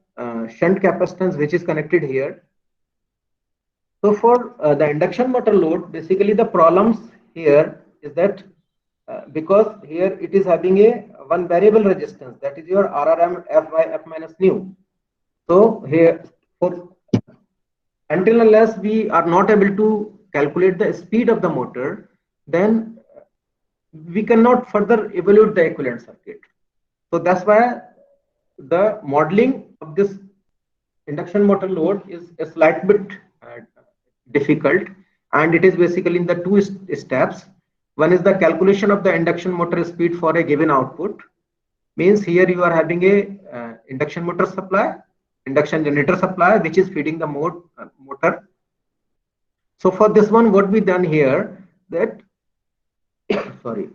shunt capacitance, which is connected here. So for the induction motor load, basically the problems here is that because here it is having a one variable resistance, that is your RRM F by F minus nu. So here, for until unless we are not able to calculate the speed of the motor, then we cannot further evaluate the equivalent circuit. So that's why the modeling of this induction motor load is a slight bit difficult, and it is basically in the two steps. One is the calculation of the induction motor speed for a given output. Means here you are having a induction motor supply, induction generator supply, which is feeding the motor. So for this one, what we done here, that sorry,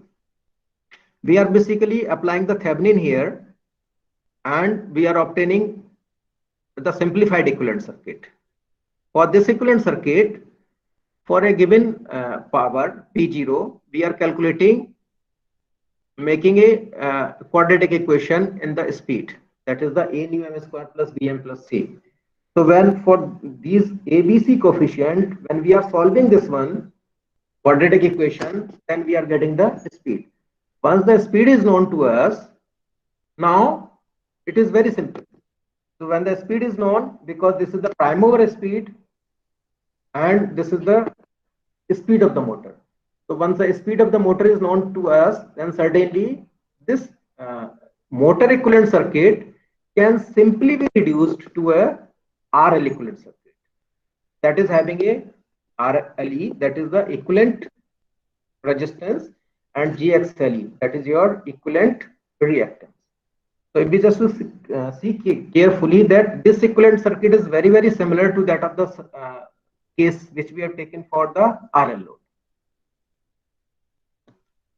we are basically applying the Thevenin here, and we are obtaining the simplified equivalent circuit. For this equivalent circuit, for a given power P0, we are calculating, making a quadratic equation in the speed, that is the A nu m square plus Bm plus C. So when for these ABC coefficient, when we are solving this one quadratic equation, then we are getting the speed. Once the speed is known to us, now it is very simple. So when the speed is known, because this is the prime mover speed and this is the speed of the motor. So once the speed of the motor is known to us, then certainly this motor equivalent circuit can simply be reduced to a RL equivalent circuit. That is having a RLE, that is the equivalent resistance, and GXLE, that is your equivalent reactance. So if we just see carefully that this equivalent circuit is very, very similar to that of the case which we have taken for the RL load.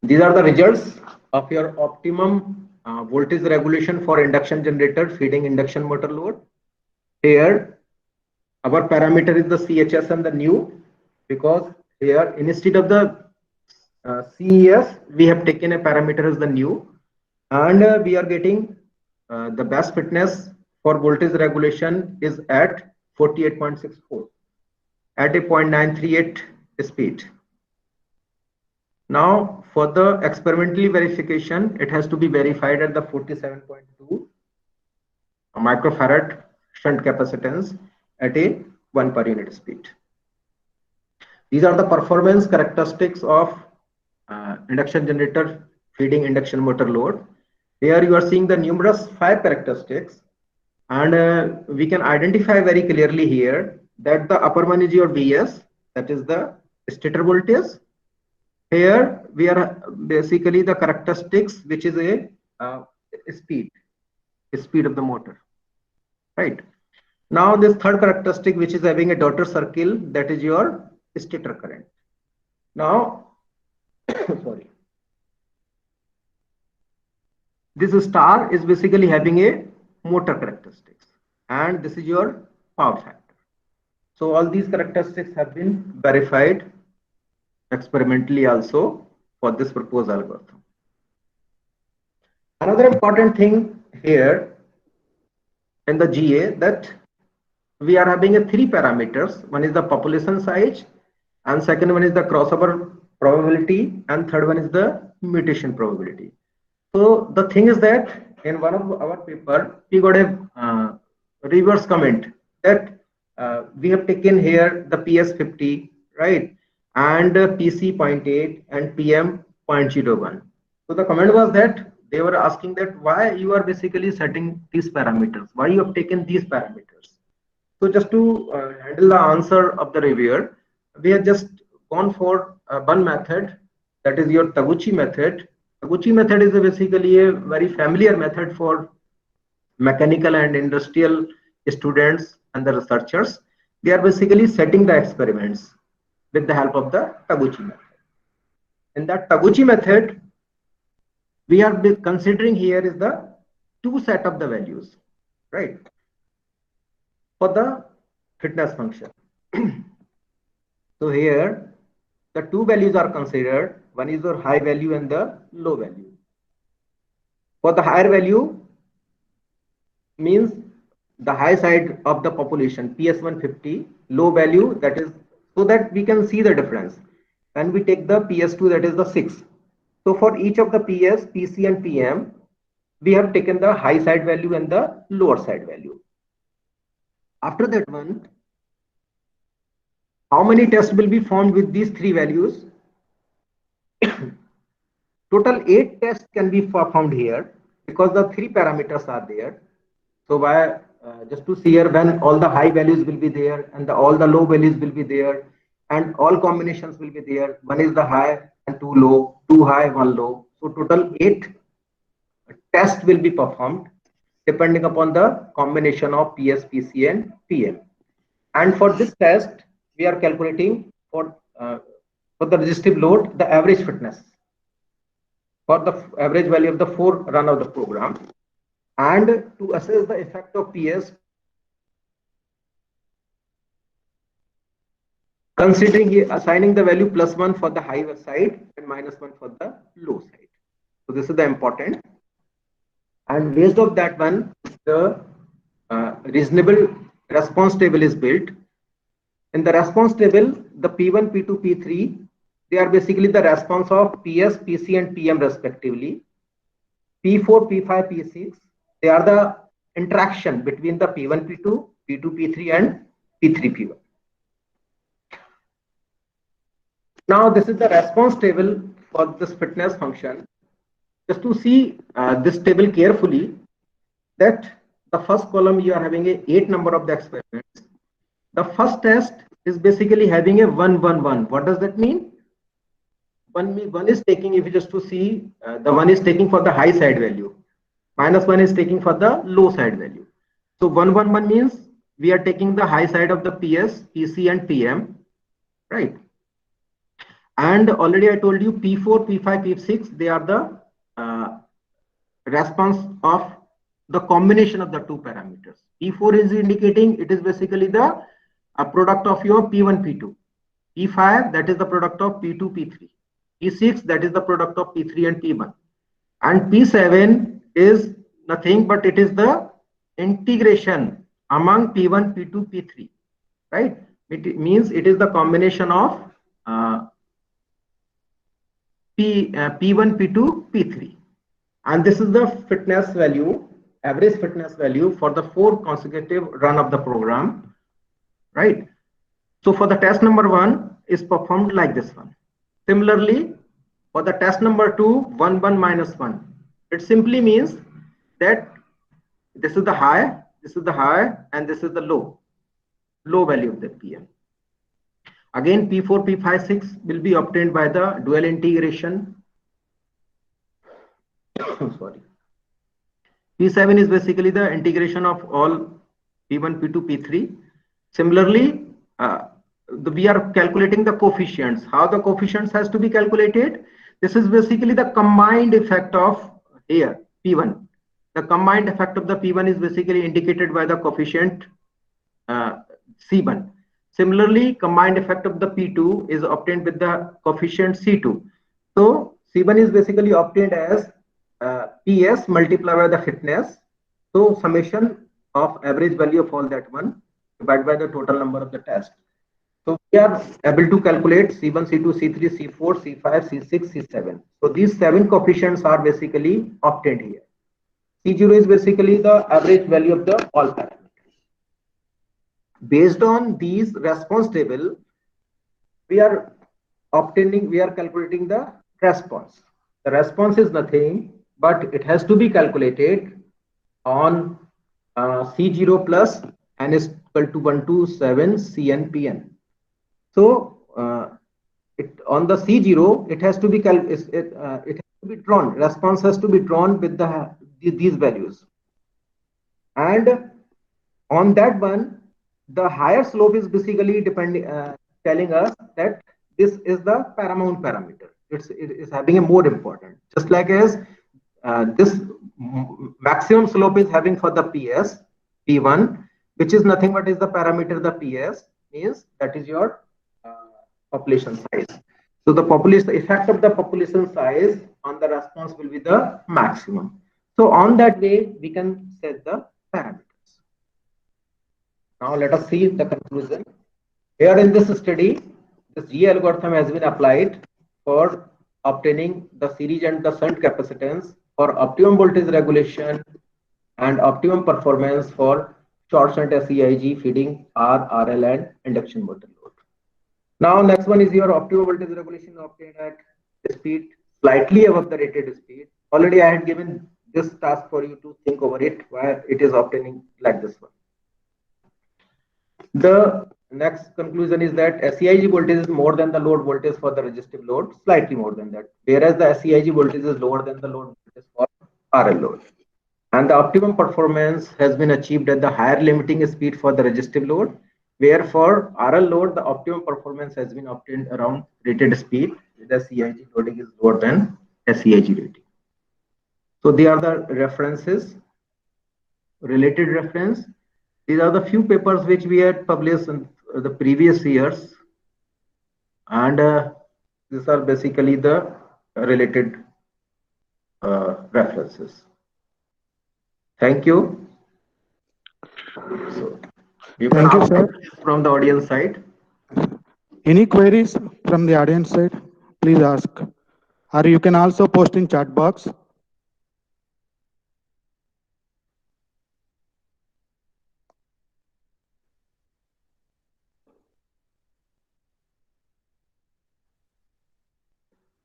These are the results of your optimum voltage regulation for induction generator feeding induction motor load. Here, our parameter is the CHS and the nu, because here instead of the CES, we have taken a parameter as the nu, and we are getting the best fitness for voltage regulation is at 48.64 at a 0.938 speed. Now for the experimentally verification, it has to be verified at the 47.2 microfarad shunt capacitance at a 1 per unit speed. These are the performance characteristics of induction generator feeding induction motor load. Here you are seeing the numerous 5 characteristics, and we can identify very clearly here that the upper one is your Vs, that is the stator voltage. Here we are basically the characteristics, which is a speed of the motor, right? Now this third characteristic, which is having a daughter circle, that is your stator current. Now sorry, this star is basically having a motor characteristics, and this is your power factor. So all these characteristics have been verified experimentally also for this proposed algorithm. Another important thing here in the GA, that we are having a 3 parameters. One is the population size, and second one is the crossover probability, and third one is the mutation probability. So the thing is that in one of our paper, we got a reverse comment that we have taken here the PS50, right, and PC 0.8 and PM 0.01. So the comment was that they were asking that why you are basically setting these parameters, why you have taken these parameters. So just to handle the answer of the reviewer, we have just gone for one method, that is your Taguchi method. Taguchi method is basically a very familiar method for mechanical and industrial students and the researchers. They are basically setting the experiments with the help of the Taguchi method. In that Taguchi method, we are considering here is the 2 set of the values, right, for the fitness function. So here the 2 values are considered. One is your high value and the low value. For the higher value means the high side of the population, PS150, low value, that is, so that we can see the difference. And we take the PS2, that is the 6. So for each of the PS, PC and PM, we have taken the high side value and the lower side value. After that one, how many tests will be formed with these 3 values? Total 8 tests can be performed here, because the 3 parameters are there. So by just to see here, when all the high values will be there and all the low values will be there, and all combinations will be there. One is the high and 2 low, 2 high, 1 low. So total 8 test will be performed depending upon the combination of PS, PC, and PM. And for this test, we are calculating for the resistive load, the average fitness for the average value of the 4 run of the program. And to assess the effect of PS, considering here assigning the value +1 for the high side and -1 for the low side. So this is the important. And based on that one, the reasonable response table is built. In the response table, the P1, P2, P3, they are basically the response of PS, PC, and PM respectively. P4, P5, P6, they are the interaction between the P1, P2, P2, P3, and P3, P1. Now, this is the response table for this fitness function. Just to see this table carefully, that the first column you are having a 8 number of the experiments. The first test is basically having a 1, 1, 1. What does that mean? One is taking, if you just to see, the one is taking for the high side value, -1 is taking for the low side value. So 1, 1, 1 means we are taking the high side of the PS, PC, and PM, right? And already I told you P4, P5, P6, they are the response of the combination of the two parameters. P4 is indicating it is basically the product of your P1, P2. P5, that is the product of P2, P3. P6, that is the product of P3 and P1. And P7 is nothing but it is the integration among P1, P2, P3, right? It means it is the combination of P1, P2, P3. And this is the fitness value, average fitness value for the 4 consecutive run of the program, right? So for the test number 1 is performed like this one. Similarly, for the test number 2, 1, 1, -1, it simply means that this is the high, this is the high, and this is the low value of the PM. Again, P4, P5, 6 will be obtained by the dual integration. Sorry. P7 is basically the integration of all P1, P2, P3. Similarly, we are calculating the coefficients. How the coefficients has to be calculated? This is basically the combined effect of here, P1. The combined effect of the P1 is basically indicated by the coefficient C1. Similarly, combined effect of the P2 is obtained with the coefficient C2. So C1 is basically obtained as PS multiplied by the fitness. So summation of average value of all that one divided by the total number of the test. So we are able to calculate C1, C2, C3, C4, C5, C6, C7. So these 7 coefficients are basically obtained here. C0 is basically the average value of the all parameters. Based on these response table, we are calculating the response. The response is nothing, but it has to be calculated on C0 plus n is equal to 1 to 7 Cn Pn. So on the C0, it has to be drawn. Response has to be drawn with these values, and on that one, the higher slope is basically telling us that this is the paramount parameter. It is having a more important, just like as this maximum slope is having for the PS P1, which is nothing but is the parameter the PS means that is your population size. So the effect of the population size on the response will be the maximum. So on that way we can set the parameters. Now let us see the conclusion. Here in this study, this G algorithm has been applied for obtaining the series and the shunt capacitance for optimum voltage regulation and optimum performance for short shunt SEIG feeding R, RL and induction motor load. Now next one is your optimum voltage regulation obtained at speed slightly above the rated speed. Already I had given this task for you to think over it, why it is obtaining like this one. The next conclusion is that SEIG voltage is more than the load voltage for the resistive load, slightly more than that, whereas the SEIG voltage is lower than the load voltage for RL load. And the optimum performance has been achieved at the higher limiting speed for the resistive load, where for RL load, the optimum performance has been obtained around rated speed. The CIG loading is lower than SEIG rating. So they are the references, related reference. These are the few papers which we had published in the previous years. And these are basically the related references. Thank you. So you can Thank you, ask sir. questions from the audience side. Any queries from the audience side? Please ask. Or you can also post in chat box.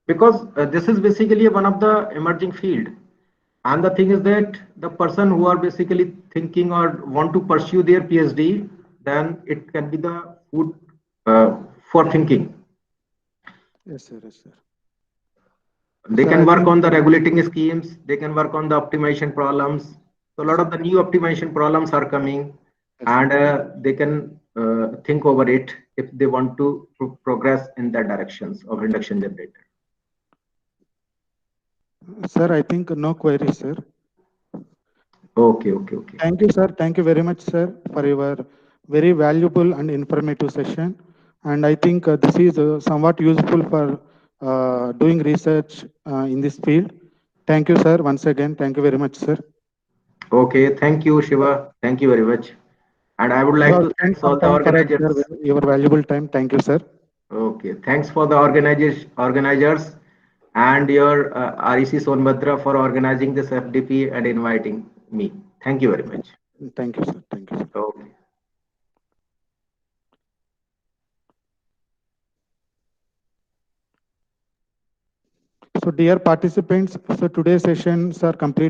Because this is basically one of the emerging field. And the thing is that the person who are basically thinking or want to pursue their PhD, then it can be the food for thinking. Yes, sir. Yes, sir. They Sir, can I work think- on the regulating schemes. They can work on the optimization problems. So a lot of the new optimization problems are coming, Yes. and they can think over it if they want to progress in that directions of induction generator. Sir, I think no queries, sir. Okay, okay, okay. Thank you, sir. Thank you very much, sir, for your very valuable and informative session. And I think this is somewhat useful for doing research in this field. Thank you, sir. Once again, thank you very much, sir. Okay, thank you, Shiva. Thank you very much. And I would You like have to spent thank all some the time for us, organizers. sir. Your valuable time. Thank you, sir. Okay, thanks for the organizers and your REC Sonbhadra for organizing this FDP and inviting me. Thank you very much. Thank you, sir. Thank you, sir. Okay. So, dear participants, so today's sessions are complete.